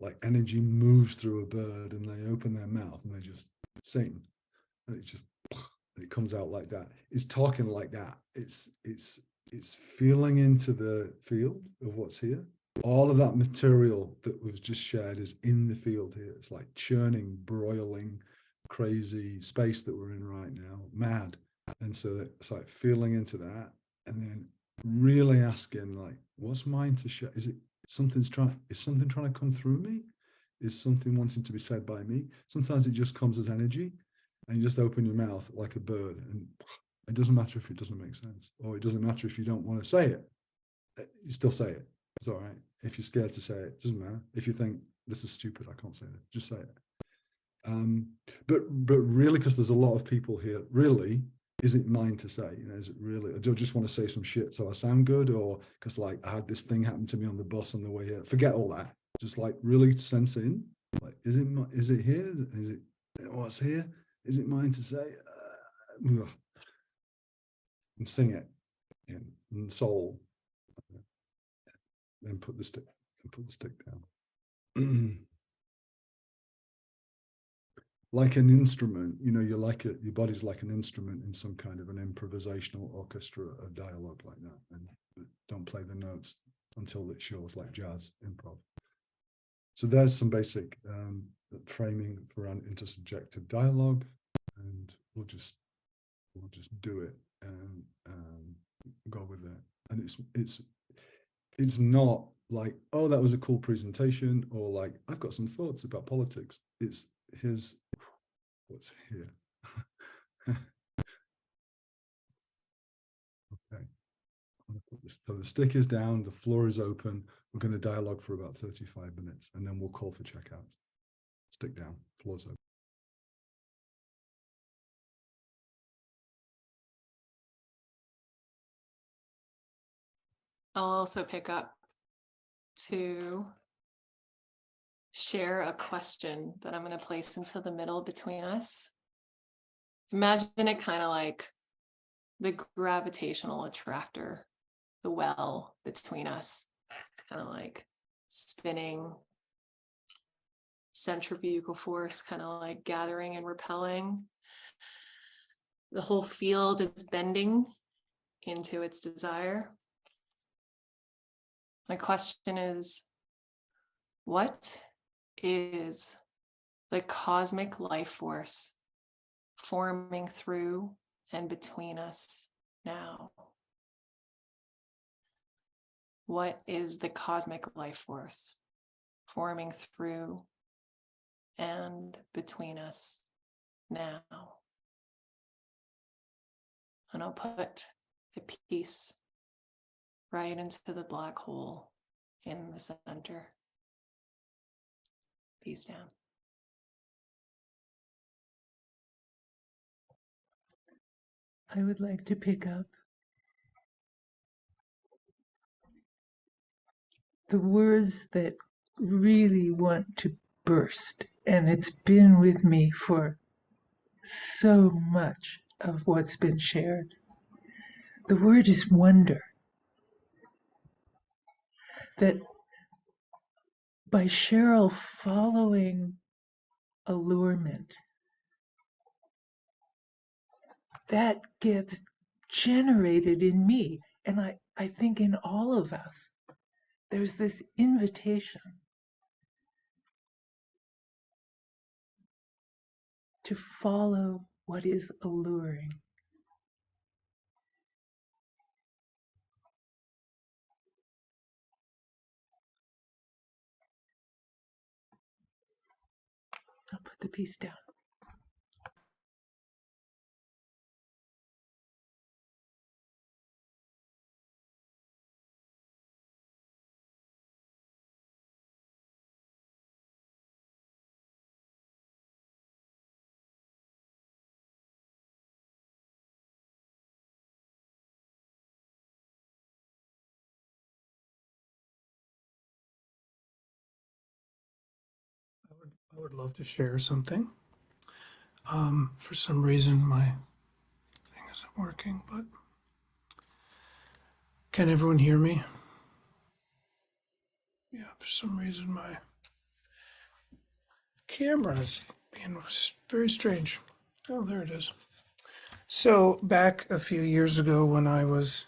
like energy moves through a bird and they open their mouth and they just sing, and it comes out like that. It's talking like that. It's feeling into the field of what's here. All of that material that was just shared is in the field here. It's like churning, broiling, crazy space that we're in right now, mad. And so it's like feeling into that, and then really asking, like, what's mine to share? Is something trying to come through me? Is something wanting to be said by me? Sometimes it just comes as energy, and you just open your mouth like a bird, and it doesn't matter if it doesn't make sense, or it doesn't matter if you don't want to say it. You still say it. It's all right. If you're scared to say it, it doesn't matter. If you think this is stupid, I can't say that, just say it. But really, because there's a lot of people here, really, is it mine to say? You know, is it really? I just want to say some shit so I sound good, or because like I had this thing happen to me on the bus on the way here. Forget all that. Just like really sense in. Like, is it here? Is it what's here? Is it mine to say? And sing it in soul. Then put the stick down. Like an instrument, you know, your body's like an instrument in some kind of an improvisational orchestra of dialogue like that, and don't play the notes until it shows, like jazz improv. So there's some basic framing around intersubjective dialogue. and we'll just do it and go with it. And it's not like, oh, that was a cool presentation, or like, I've got some thoughts about politics. It's what's here. Okay. So the stick is down, the floor is open. We're going to dialogue for about 35 minutes, and then we'll call for checkout. Stick down, floor's open. I'll also pick up to share a question that I'm going to place into the middle between us. Imagine it kind of like the gravitational attractor, the well between us. It's kind of like spinning, centrifugal force, kind of like gathering and repelling. The whole field is bending into its desire. My question is, what is the cosmic life force forming through and between us now? What is the cosmic life force forming through and between us now? And I'll put a piece right into the black hole in the center. Peace down. I would like to pick up the words that really want to burst, and it's been with me for so much of what's been shared. The word is wonder. That by Cheryl following allurement, that gets generated in me, and I think in all of us. There's this invitation to follow what is alluring. I'll put the piece down. I would love to share something. For some reason, my thing isn't working, but can everyone hear me? Yeah, for some reason, my camera is being very strange. Oh, there it is. So back a few years ago when I was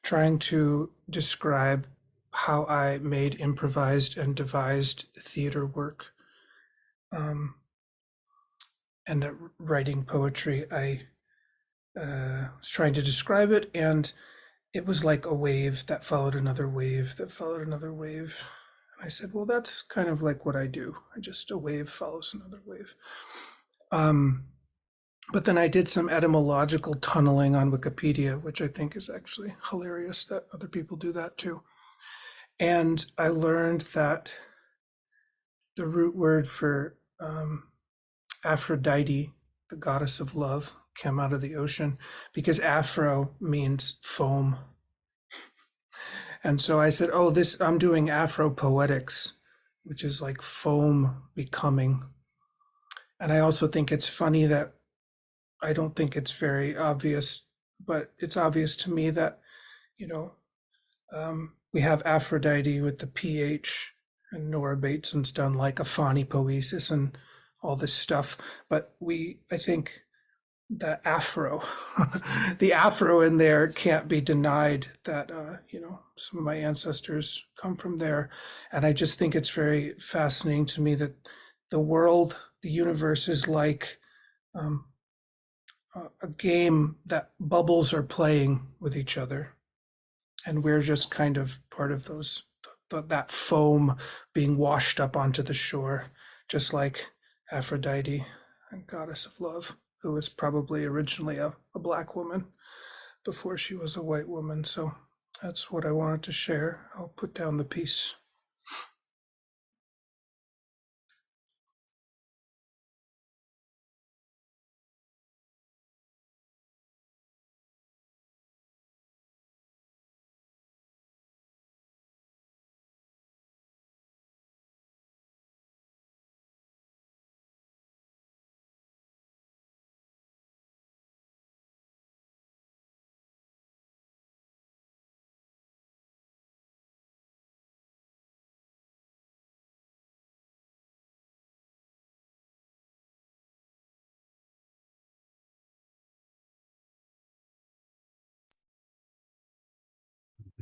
trying to describe how I made improvised and devised theater work, and writing poetry, I was trying to describe it, and it was like a wave that followed another wave that followed another wave. And I said, well, that's kind of like what I do. A wave follows another wave. But then I did some etymological tunneling on Wikipedia, which I think is actually hilarious that other people do that too. And I learned that the root word for Aphrodite, the goddess of love, came out of the ocean because Afro means foam. And so I said, oh, I'm doing Afro poetics, which is like foam becoming. And I also think it's funny that I don't think it's very obvious, but it's obvious to me that, we have Aphrodite with the PH, and Nora Bateson's done like a Cosmopoiesis and all this stuff. But I think the Afro, the Afro in there can't be denied that, some of my ancestors come from there. And I just think it's very fascinating to me that the world, the universe is like um, a game that bubbles are playing with each other, and we're just kind of part of those that foam being washed up onto the shore, just like Aphrodite, and goddess of love, who was probably originally a black woman before she was a white woman. So that's what I wanted to share. I'll put down the piece.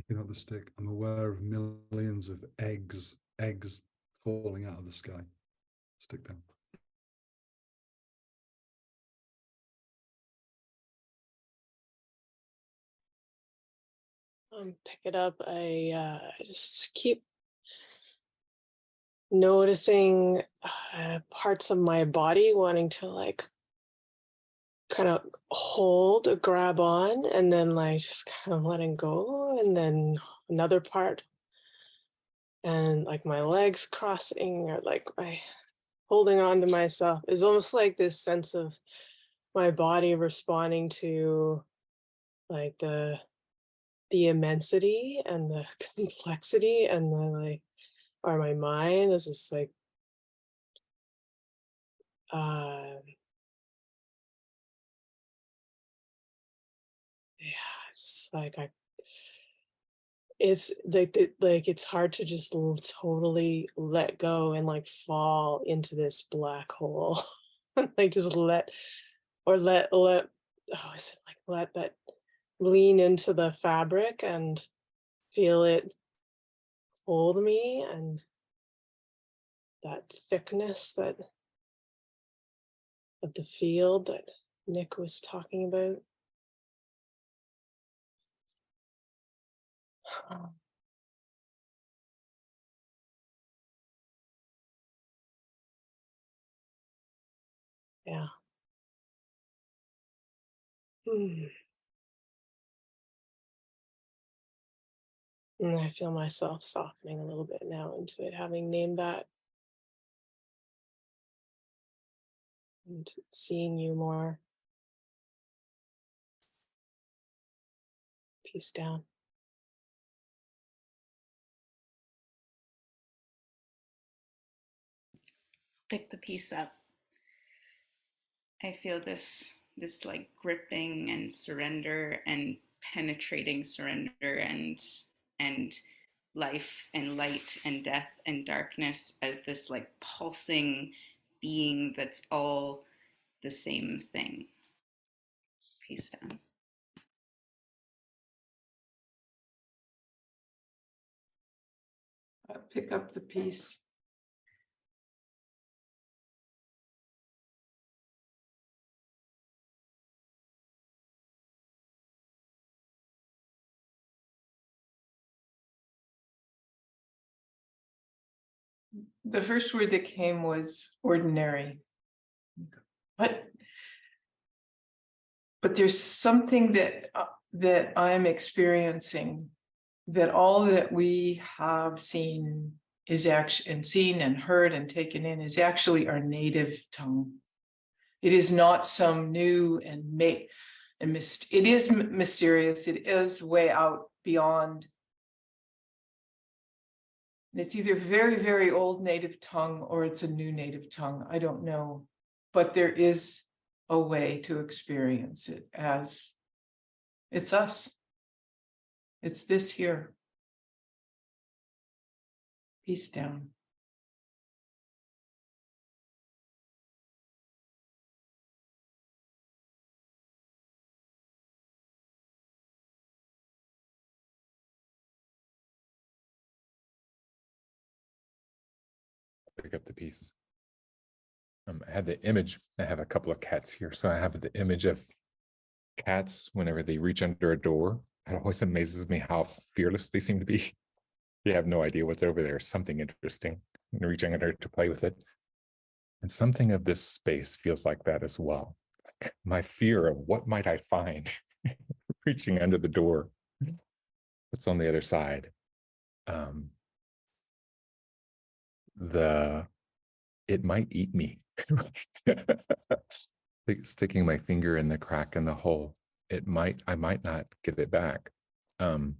Picking up the stick, I'm aware of millions of eggs falling out of the sky. Stick down. Pick it up. I just keep noticing parts of my body wanting to like kind of hold or grab on, and then like just kind of letting go, and then another part, and like my legs crossing or like my holding on to myself. Is almost like this sense of my body responding to like the immensity and the complexity and the like, or my mind is just like yeah, it's like it's like it's hard to just totally let go and like fall into this black hole. Like just let oh, is it like let that lean into the fabric and feel it hold me, and that thickness that of the field that Nick was talking about. Yeah. And I feel myself softening a little bit now into it, having named that and seeing you more. Peace down. Pick the piece up. I feel this like gripping and surrender and penetrating surrender and life and light and death and darkness as this like pulsing being that's all the same thing. Peace down. Pick up the piece. The first word that came was ordinary. But there's something that I'm experiencing, that all that we have seen is actually, and seen and heard and taken in, is actually our native tongue. It is not some new and it is mysterious. It is way out beyond. It's either very, very old native tongue or it's a new native tongue. I don't know, but there is a way to experience it as it's us. It's this here. Peace down. Pick up the piece. I have the image. I have a couple of cats here, so I have the image of cats whenever they reach under a door. It always amazes me how fearless they seem to be. They have no idea what's over there. Something interesting, and reaching under to play with it. And something of this space feels like that as well. Like my fear of what might I find reaching under the door. What's on the other side? It might eat me. Like sticking my finger in the crack in the hole. I might not get it back. And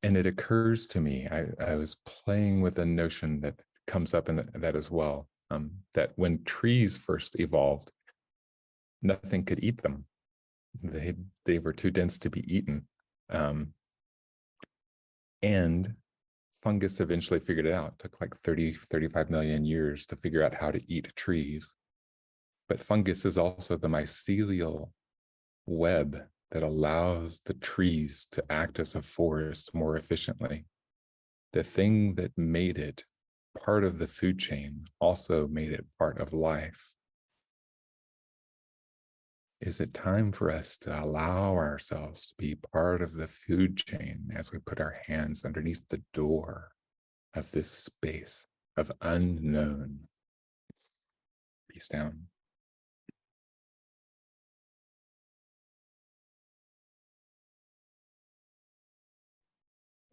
it occurs to me, I was playing with a notion that comes up in that as well, that when trees first evolved, nothing could eat them. They were too dense to be eaten. And fungus eventually figured it out. It took like 35 million years to figure out how to eat trees. But fungus is also the mycelial web that allows the trees to act as a forest more efficiently. The thing that made it part of the food chain also made it part of life. Is it time for us to allow ourselves to be part of the food chain as we put our hands underneath the door of this space of unknown? Peace down.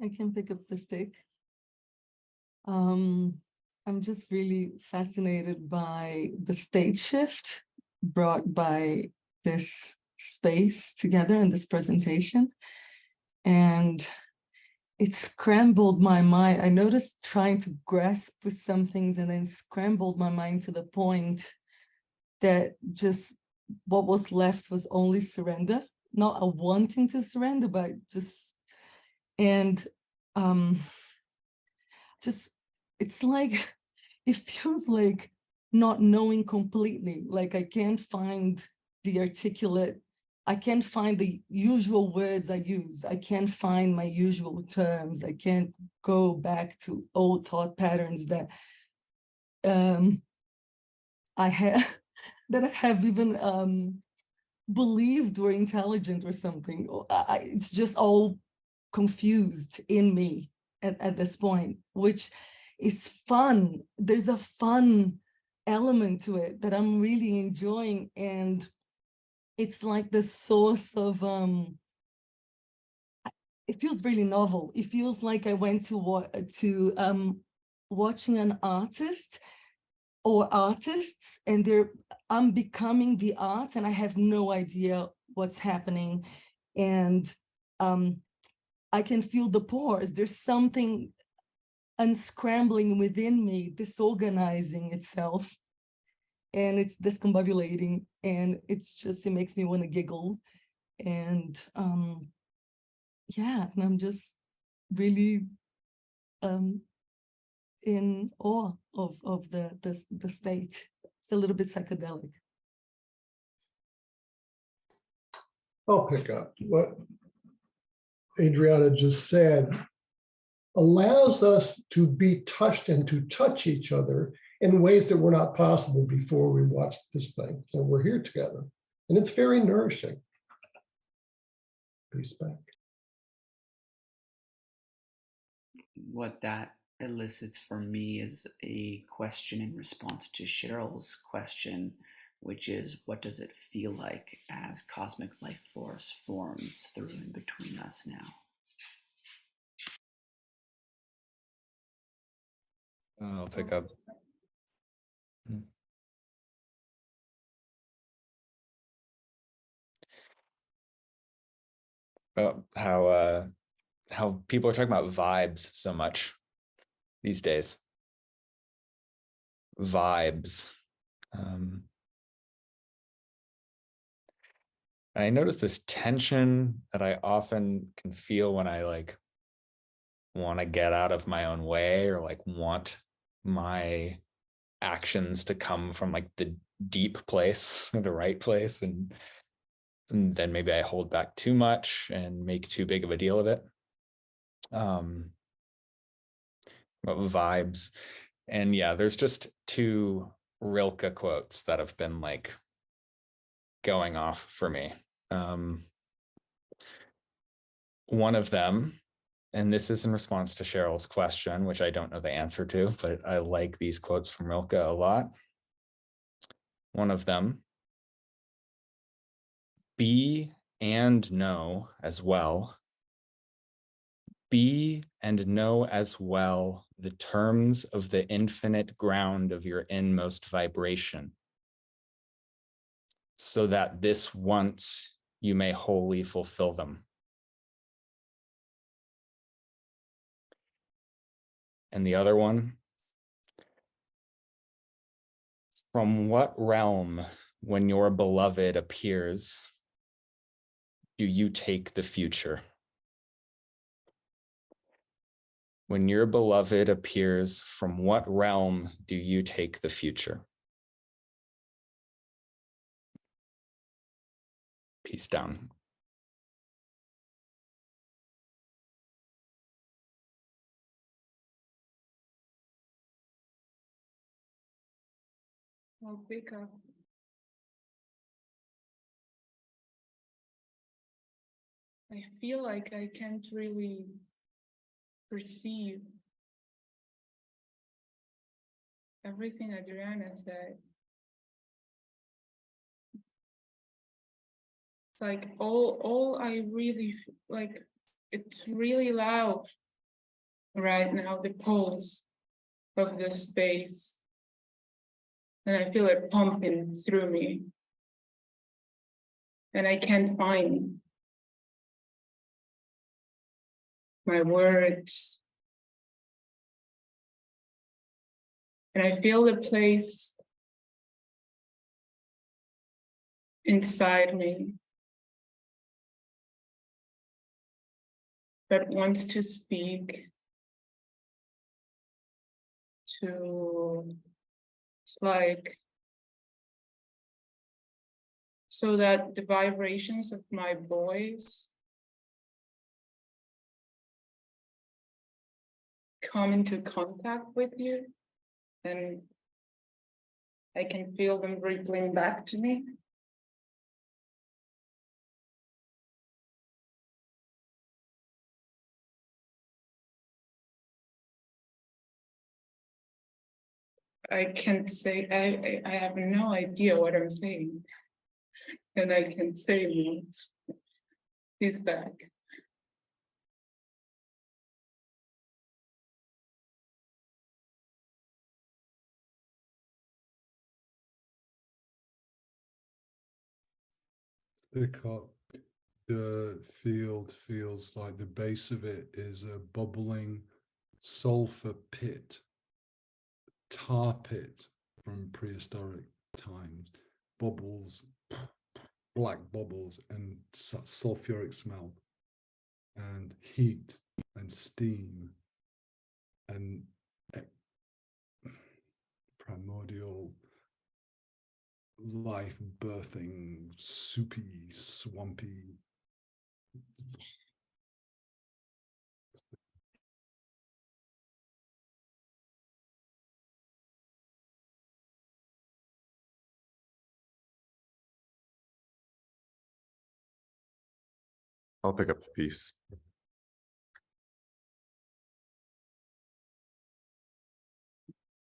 I can pick up the stick. I'm just really fascinated by the state shift brought by this space together in this presentation. And it scrambled my mind. I noticed trying to grasp with some things and then scrambled my mind to the point that just what was left was only surrender, not a wanting to surrender, but just, and just, it's like, it feels like not knowing completely, like I can't find the articulate, I can't find the usual words I use. I can't find my usual terms. I can't go back to old thought patterns that I have even believed were intelligent or something. It's just all confused in me at this point, which is fun. There's a fun element to it that I'm really enjoying, and it's like the source of it feels really novel. It feels like I went to watching an artist or artists, and I'm becoming the art and I have no idea what's happening. And I can feel the pores. There's something unscrambling within me, disorganizing itself. And it's discombobulating, and it makes me want to giggle. And yeah, and I'm just really in awe of the state. It's a little bit psychedelic. I'll pick up what Adriana just said. Allows us to be touched and to touch each other in ways that were not possible before we watched this thing. So we're here together, and it's very nourishing. Peace back. What that elicits for me is a question in response to Cheryl's question, which is, what does it feel like as cosmic life force forms through and between us now? I'll pick up. How people are talking about vibes so much these days. Vibes. And I notice this tension that I often can feel when I like want to get out of my own way, or like want my actions to come from like the deep place, the right place, and then maybe I hold back too much and make too big of a deal of it. About vibes, And yeah, there's just two Rilke quotes that have been like going off for me. One of them, and this is in response to Cheryl's question, which I don't know the answer to, but I like these quotes from Rilke a lot. One of them, be and know as well. Be and know as well the terms of the infinite ground of your inmost vibration, so that this once you may wholly fulfill them. And the other one, from what realm, when your beloved appears, do you take the future? When your beloved appears, from what realm do you take the future? Peace down. I'll pick up. I feel like I can't really perceive everything Adriana said. It's like all I really like, it's really loud right now, the pulse of the space. And I feel it pumping through me. And I can't find my words. And I feel the place inside me that wants to speak to, it's like, so that the vibrations of my voice come into contact with you and I can feel them rippling back to me. I can't say, I have no idea what I'm saying. And I can say more. He's back. Pick up the field feels like the base of it is a bubbling sulfur pit, tar pit from prehistoric times, bubbles, black bubbles, and sulfuric smell, and heat and steam, and primordial life birthing, soupy, swampy. I'll pick up the piece.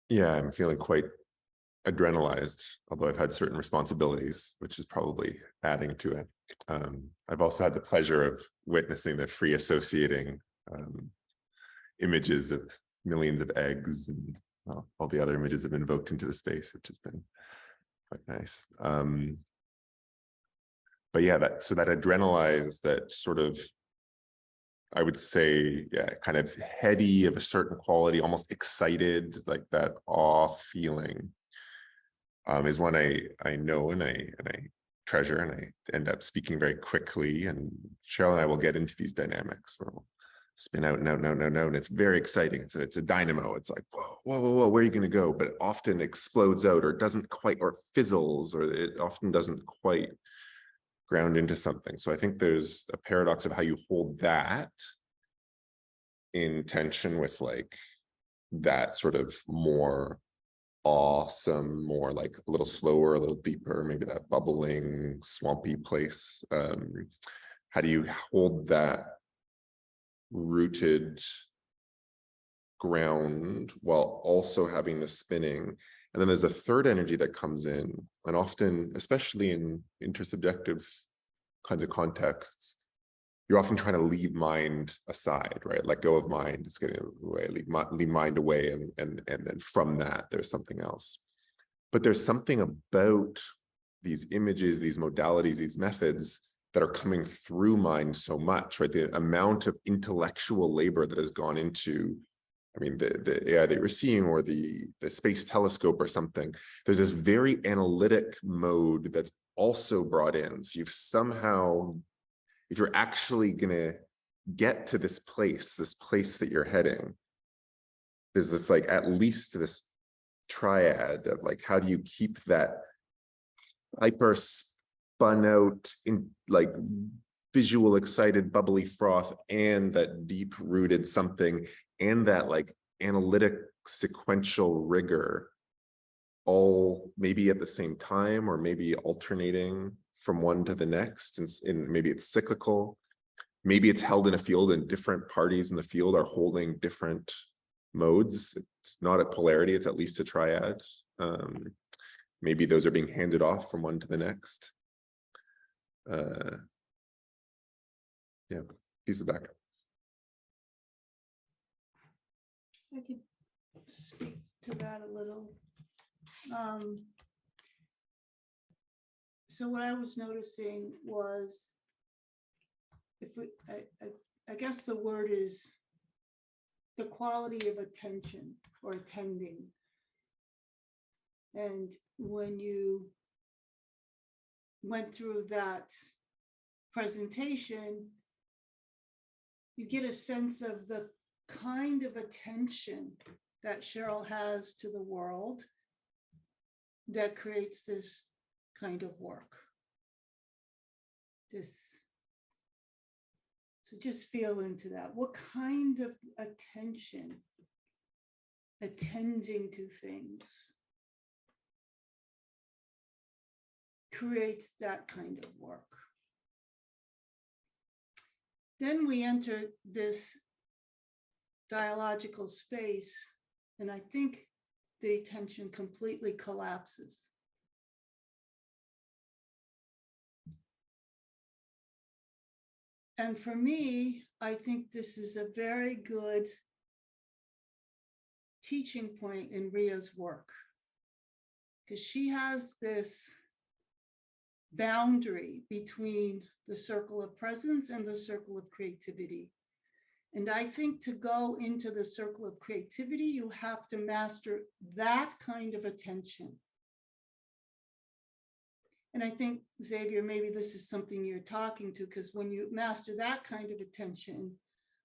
Yeah, I'm feeling quite adrenalized, although I've had certain responsibilities, which is probably adding to it. I've also had the pleasure of witnessing the free associating images of millions of eggs and all the other images have been invoked into the space, which has been quite nice. But yeah, that adrenalized, that sort of, I would say, yeah, kind of heady of a certain quality, almost excited, like that awe feeling, is one I know and I treasure, and I end up speaking very quickly. And Cheryl and I will get into these dynamics where we'll spin out, no, and it's very exciting. So it's a dynamo. It's like, whoa, where are you going to go? But it often explodes out, or doesn't quite, or fizzles, or it often doesn't quite ground into something. So I think there's a paradox of how you hold that in tension with like that sort of more awesome, more like a little slower, a little deeper, maybe that bubbling, swampy place? How do you hold that rooted ground while also having the spinning? And then there's a third energy that comes in, and often, especially in intersubjective kinds of contexts, you're often trying to leave mind aside, right? Let go of mind, it's getting away, leave mind away, and then from that, there's something else. But there's something about these images, these modalities, these methods that are coming through mind so much, right? The amount of intellectual labor that has gone into, I mean, the AI that you're seeing, or the space telescope or something, there's this very analytic mode that's also brought in. So you've somehow, if you're actually gonna get to this place that you're heading, there's this like, at least this triad of like, how do you keep that hyper spun out in like visual, excited, bubbly froth, and that deep rooted something, and that like analytic sequential rigor, all maybe at the same time, or maybe alternating from one to the next, and maybe it's cyclical, maybe it's held in a field and different parties in the field are holding different modes. It's not a polarity, it's at least a triad. Maybe those are being handed off from one to the next. Yeah, pieces back. I could speak to that a little. So what I was noticing was, I guess the word is the quality of attention or attending. And when you went through that presentation, you get a sense of the kind of attention that Cheryl has to the world that creates this kind of work. So just feel into that. What kind of attention, attending to things, creates that kind of work? Then we enter this dialogical space, and I think the attention completely collapses. And for me, I think this is a very good teaching point in Ria's work, because she has this boundary between the circle of presence and the circle of creativity. And I think to go into the circle of creativity, you have to master that kind of attention. And I think, Xavier, maybe this is something you're talking to, because when you master that kind of attention,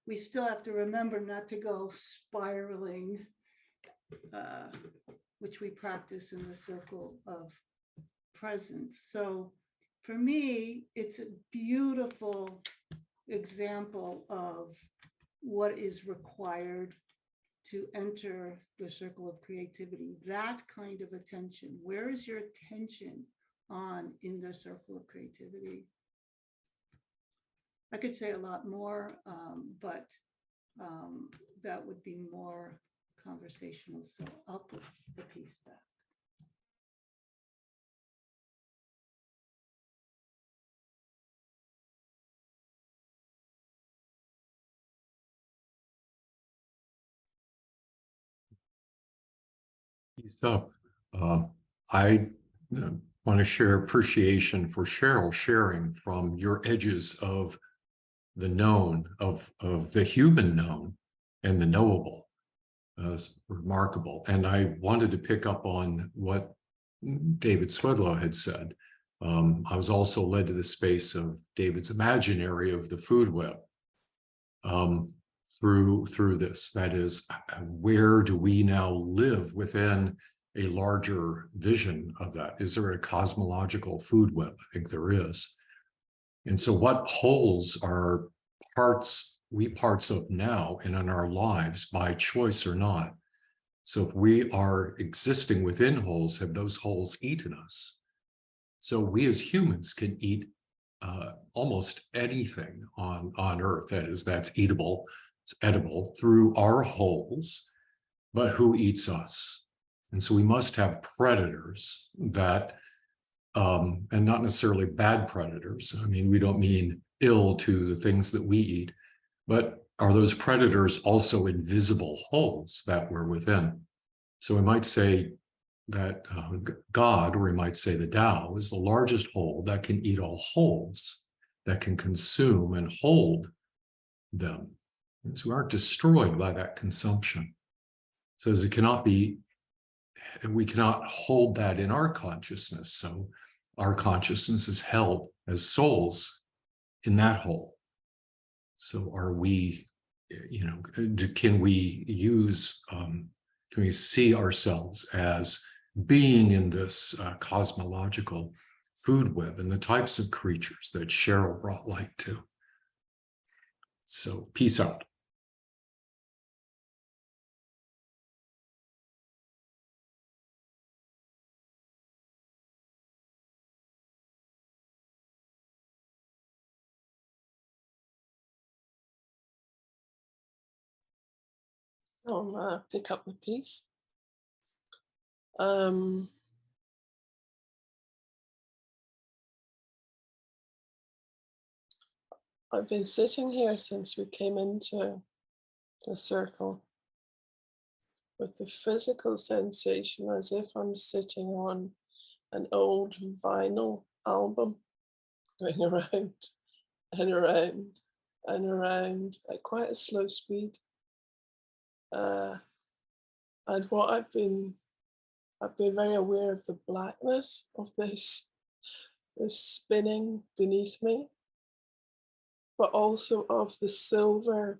we still have to remember not to go spiraling, which we practice in the circle of presence. So for me, it's a beautiful example of what is required to enter the circle of creativity, that kind of attention. Where is your attention on in the circle of creativity? I could say a lot more, but that would be more conversational. So I'll put the piece back. Piece up. I want to share appreciation for Cheryl sharing from your edges of the known, of the human known and the knowable. It's remarkable. And I wanted to pick up on what David Swedlow had said. I was also led to the space of David's imaginary of the food web through this. That is, where do we now live within a larger vision of that? Is there a cosmological food web? I think there is. And so what holes are parts of now and in our lives, by choice or not, So if we are existing within holes, have those holes eaten us? So we as humans can eat almost anything on Earth. That is, that's eatable. It's edible through our holes, but who eats us? And so we must have predators that, and not necessarily bad predators. I mean, we don't mean ill to the things that we eat, but are those predators also invisible holes that we're within? So we might say that God, or we might say the Tao, is the largest whole that can eat all wholes, that can consume and hold them. And so we aren't destroyed by that consumption. So as it cannot be, we cannot hold that in our consciousness. So our consciousness is held as souls in that whole. So are we, can we use, can we see ourselves as being in this cosmological food web and the types of creatures that Cheryl brought light to? So peace out. I'll pick up the piece. I've been sitting here since we came into the circle with the physical sensation as if I'm sitting on an old vinyl album going around and around and around at quite a slow speed. And what I've been very aware of the blackness of this spinning beneath me, but also of the silver,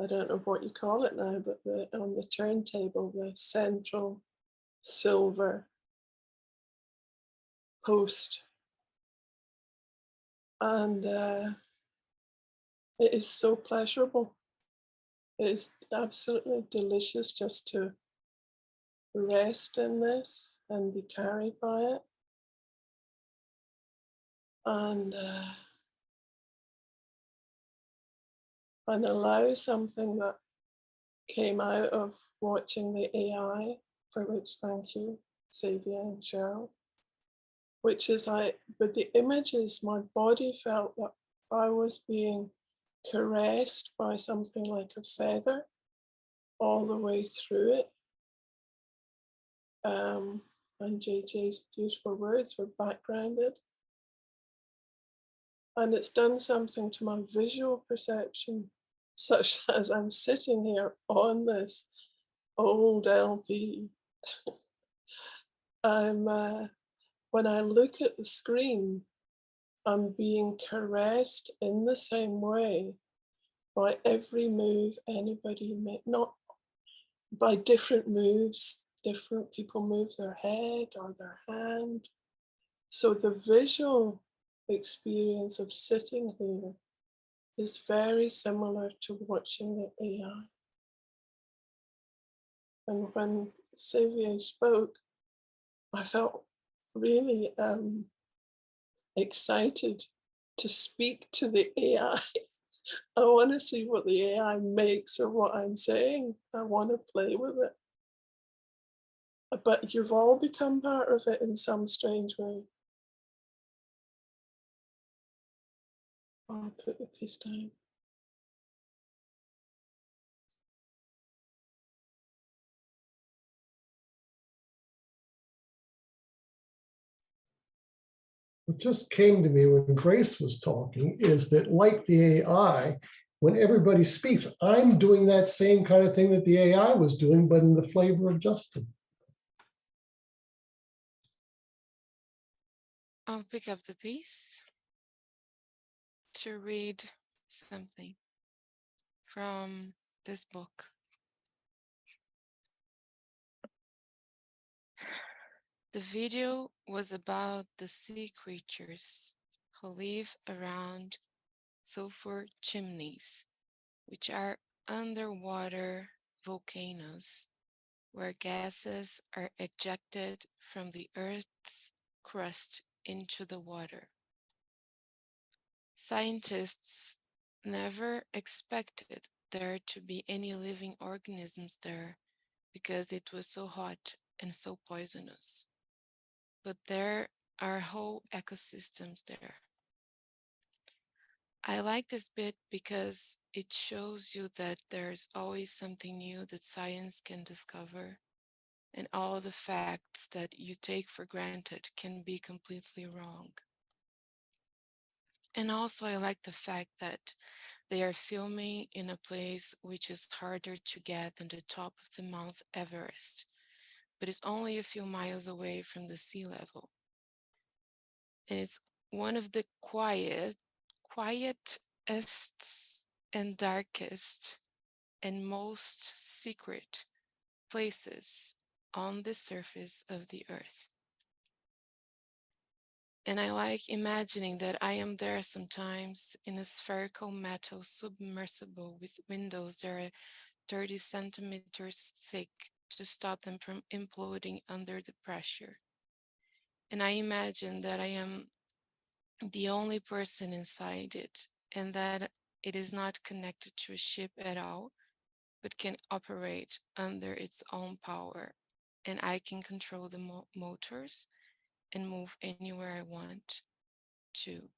I don't know what you call it now, but on the turntable, the central silver post. And it is so pleasurable. It is absolutely delicious just to rest in this and be carried by it. And allow something that came out of watching the AI, for which thank you, Xavier and Cheryl, which is with the images, my body felt that I was being caressed by something like a feather all the way through it. And JJ's beautiful words were backgrounded. And it's done something to my visual perception, such as I'm sitting here on this old LP. When I look at the screen, I'm being caressed in the same way by every move anybody makes, not by different moves, different people move their head or their hand. So the visual experience of sitting here is very similar to watching the AI. And when Xavier spoke, I felt really excited to speak to the AI. I want to see what the AI makes of what I'm saying. I want to play with it. But you've all become part of it in some strange way. I'll put the piece down. What just came to me when Grace was talking is that, like the AI, when everybody speaks, I'm doing that same kind of thing that the AI was doing, but in the flavor of Justin. I'll pick up the piece to read something from this book. The video was about the sea creatures who live around sulfur chimneys, which are underwater volcanoes where gases are ejected from the Earth's crust into the water. Scientists never expected there to be any living organisms there because it was so hot and so poisonous. But there are whole ecosystems there. I like this bit because it shows you that there's always something new that science can discover, and all the facts that you take for granted can be completely wrong. And also I like the fact that they are filming in a place which is harder to get than the top of the Mount Everest, but it's only a few miles away from the sea level. And it's one of the quietest and darkest and most secret places on the surface of the earth. And I like imagining that I am there sometimes in a spherical metal submersible with windows that are 30 centimeters thick to stop them from imploding under the pressure. And I imagine that I am the only person inside it, and that it is not connected to a ship at all, but can operate under its own power. And I can control the motors and move anywhere I want to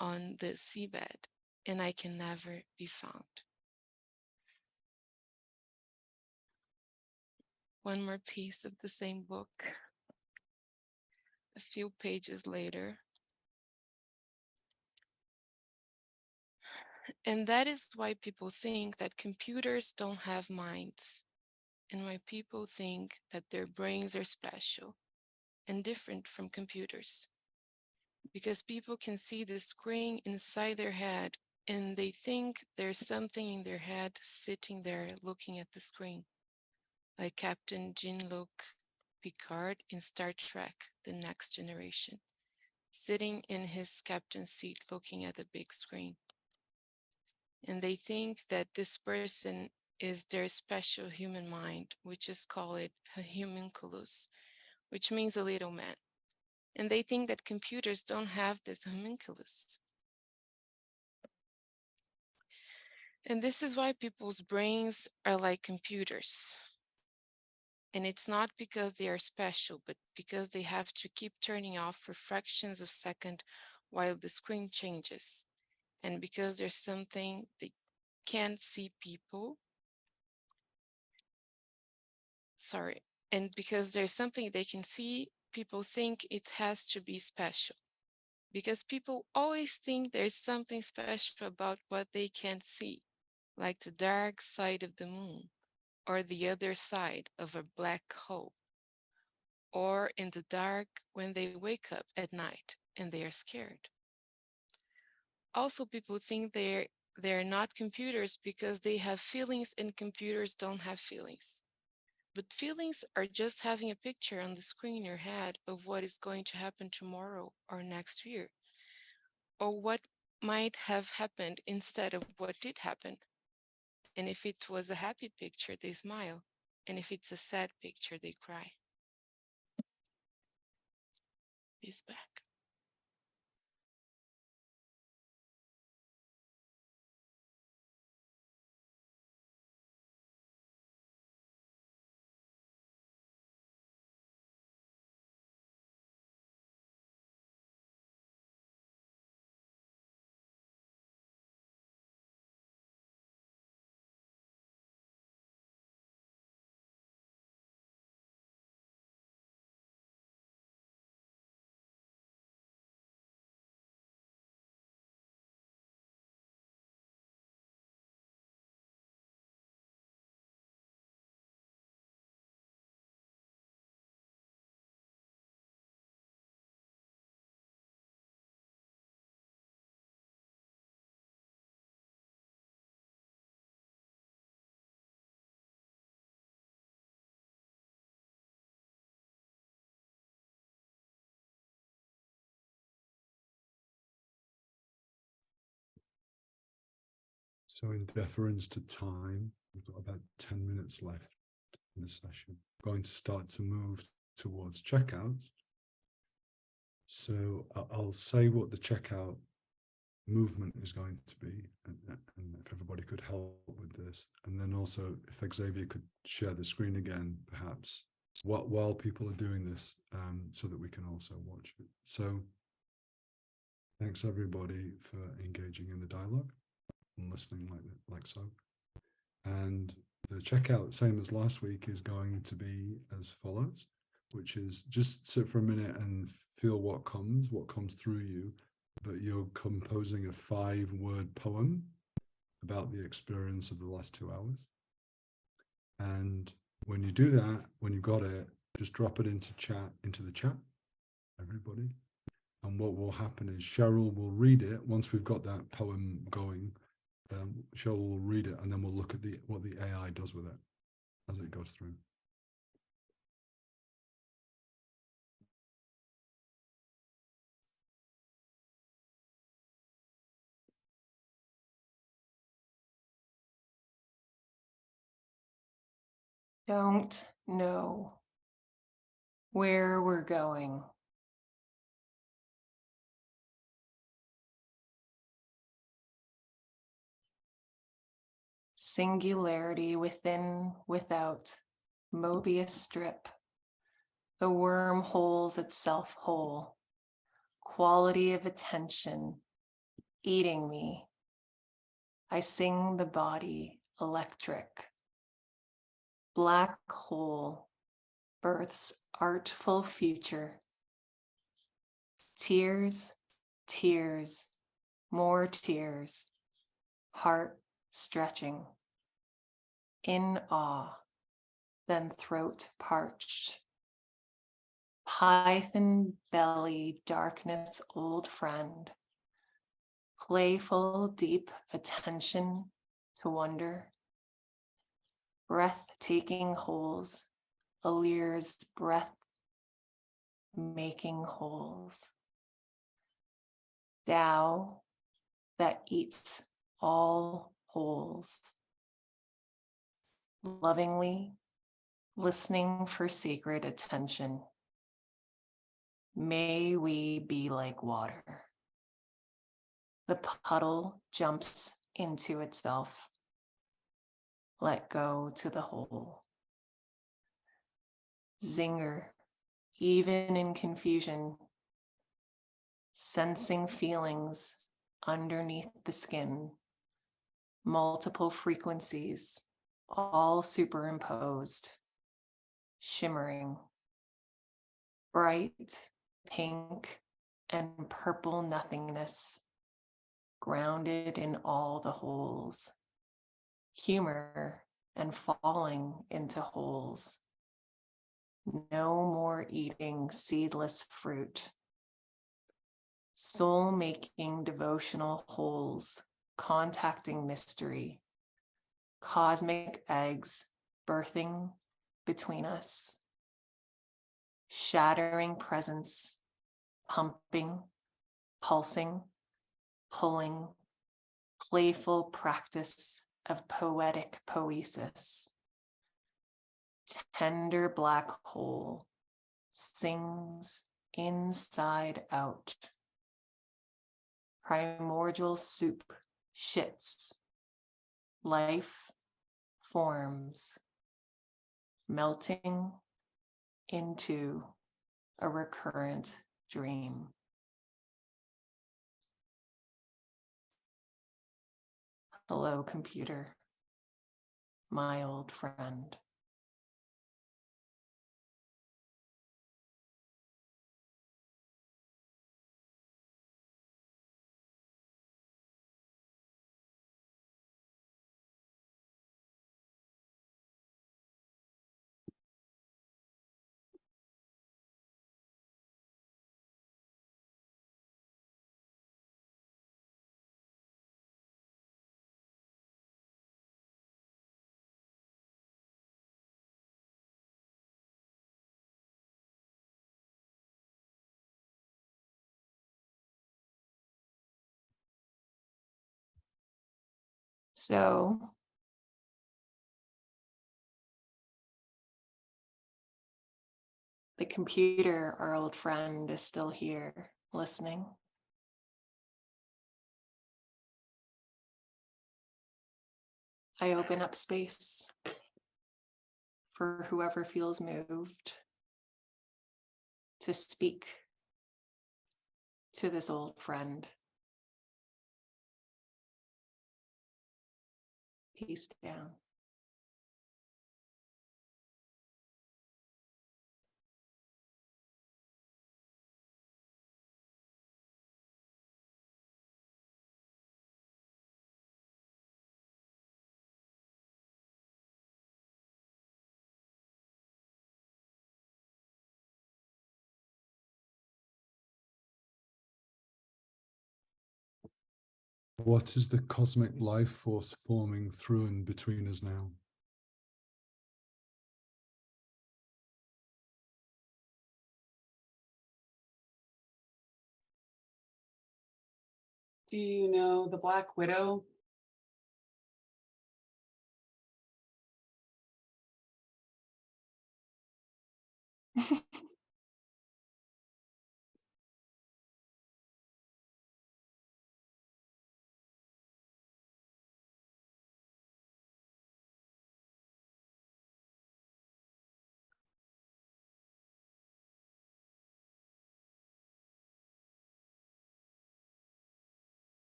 on the seabed, and I can never be found. One more piece of the same book. A few pages later. And that is why people think that computers don't have minds, and why people think that their brains are special and different from computers. Because people can see the screen inside their head, and they think there's something in their head sitting there looking at the screen, like Captain Jean-Luc Picard in Star Trek: The Next Generation, sitting in his captain's seat looking at the big screen. And they think that this person is their special human mind, which is called a homunculus, which means a little man. And they think that computers don't have this homunculus. And this is why people's brains are like computers. And it's not because they are special, but because they have to keep turning off for fractions of a second while the screen changes. And because there's something they can't see people. And because there's something they can see, people think it has to be special. Because people always think there's something special about what they can't see, like the dark side of the moon, or the other side of a black hole, or in the dark when they wake up at night and they are scared. Also, people think they're not computers because they have feelings and computers don't have feelings. But feelings are just having a picture on the screen in your head of what is going to happen tomorrow or next year, or what might have happened instead of what did happen. And if it was a happy picture, they smile. And if it's a sad picture, they cry. He's back. So in deference to time, we've got about 10 minutes left. in this session. Going to start to move towards checkout. So I'll say what the checkout movement is going to be, and if everybody could help with this, and then also if Xavier could share the screen again, perhaps while people are doing this, so that we can also watch it. So thanks everybody for engaging in the dialogue and listening like so. And the checkout, same as last week, is going to be as follows, which is just sit for a minute and feel what comes through you, but you're composing a 5-word poem about the experience of the last 2 hours. And when you do that, when you've got it, just drop it into the chat, everybody. And what will happen is Cheryl will read it once we've got that poem going. Cheryl will read it, and then we'll look at what the AI does with it as it goes through. Don't know where we're going. Singularity within, without, Mobius strip. The worm holes itself whole. Quality of attention, eating me. I sing the body electric. Black hole births artful future. Tears, tears, more tears. Heart stretching. In awe, then throat parched. Python belly, darkness, old friend. Playful, deep attention to wonder. Breathtaking holes, allures breath making holes. Tao that eats all holes. Lovingly listening for sacred attention. May we be like water. The puddle jumps into itself. Let go to the whole. Zinger, even in confusion. Sensing feelings underneath the skin. Multiple frequencies, all superimposed. Shimmering. Bright, pink, and purple nothingness. Grounded in all the holes. Humor and falling into holes. No more eating seedless fruit. Soul-making devotional holes, contacting mystery. Cosmic eggs birthing between us. Shattering presence, pumping, pulsing, pulling, playful practice of poetic poiesis. Tender black hole sings inside out. Primordial soup shits. Life forms, melting into a recurrent dream. Hello, computer, my old friend. So the computer, our old friend, is still here listening. I open up space for whoever feels moved to speak to this old friend. Peace down. What is the cosmic life force forming through and between us now? Do you know the Black Widow?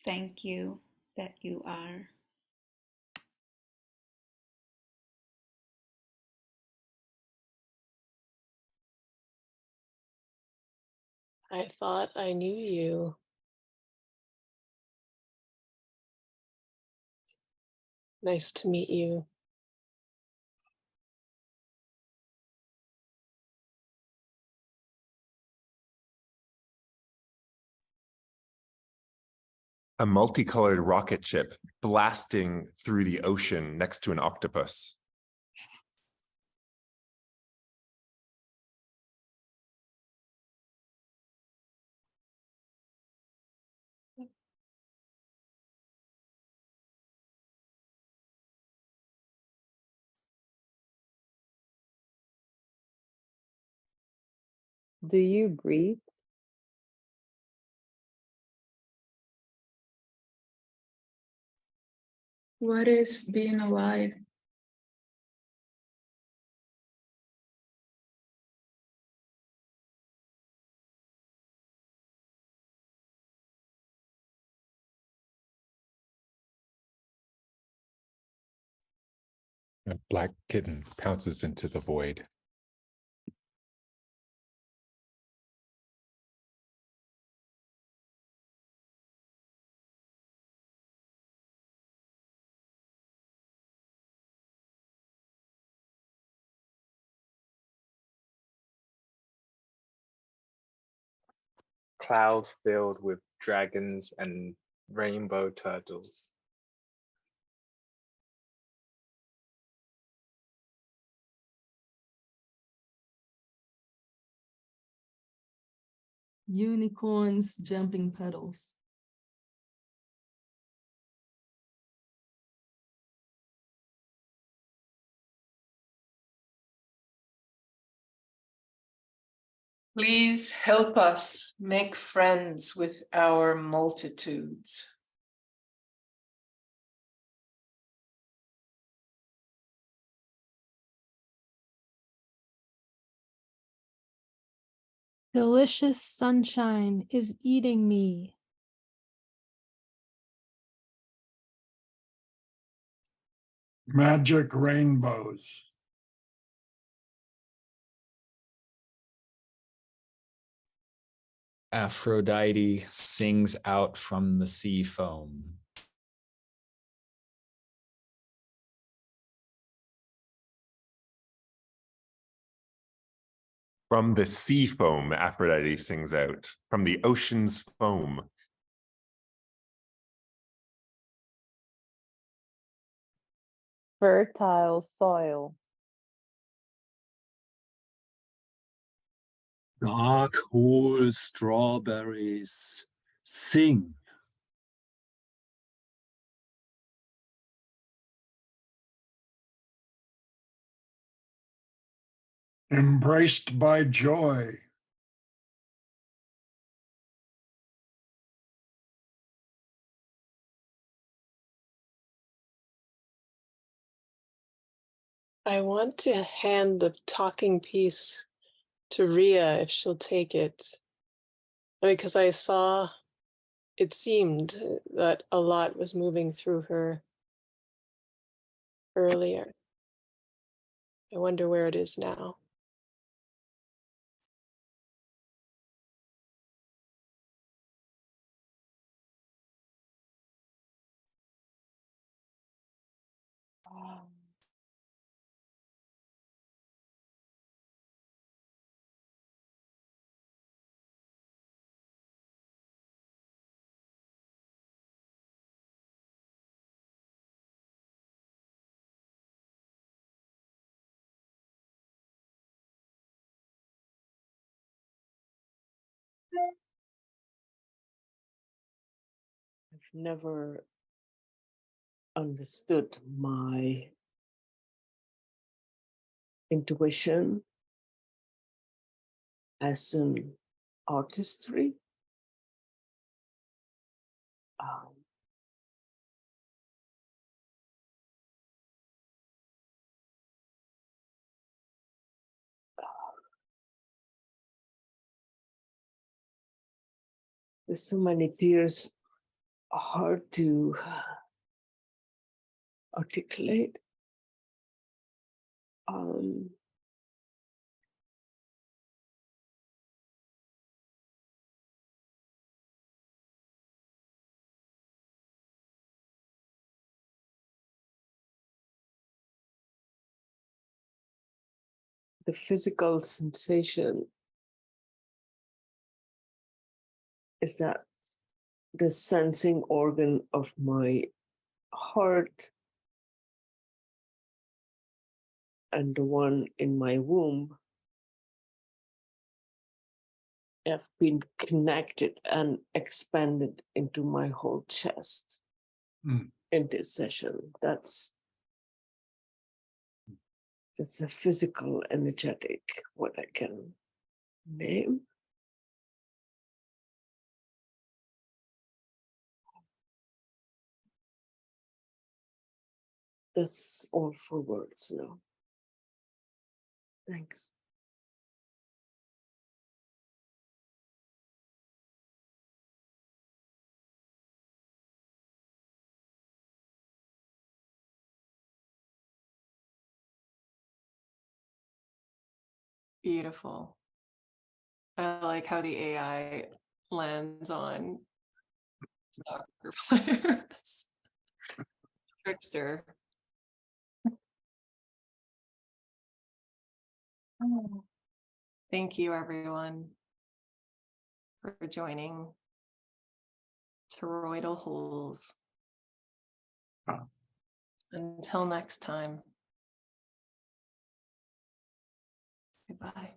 Thank you that you are. I thought I knew you. Nice to meet you. A multicolored rocket ship blasting through the ocean next to an octopus. Do you breathe? What is being alive? A black kitten pounces into the void. Clouds filled with dragons and rainbow turtles. Unicorns jumping petals. Please help us make friends with our multitudes. Delicious sunshine is eating me. Magic rainbows. Aphrodite sings out from the sea foam. From the sea foam, Aphrodite sings out. From the ocean's foam. Fertile soil. Dark, whole strawberries sing. Embraced by joy. I want to hand the talking piece to Ria if she'll take it. Because I saw, it seemed that a lot was moving through her earlier. I wonder where it is now. I've never understood my intuition as an artistry. There's so many tears, hard to articulate. The physical sensation is that the sensing organ of my heart and the one in my womb have been connected and expanded into my whole chest in this session. That's a physical, energetic, what I can name. That's all for words now. Thanks. Beautiful. I like how the AI lands on soccer players. Trickster. Thank you, everyone, for joining Toroidal Holes. Until next time. Goodbye.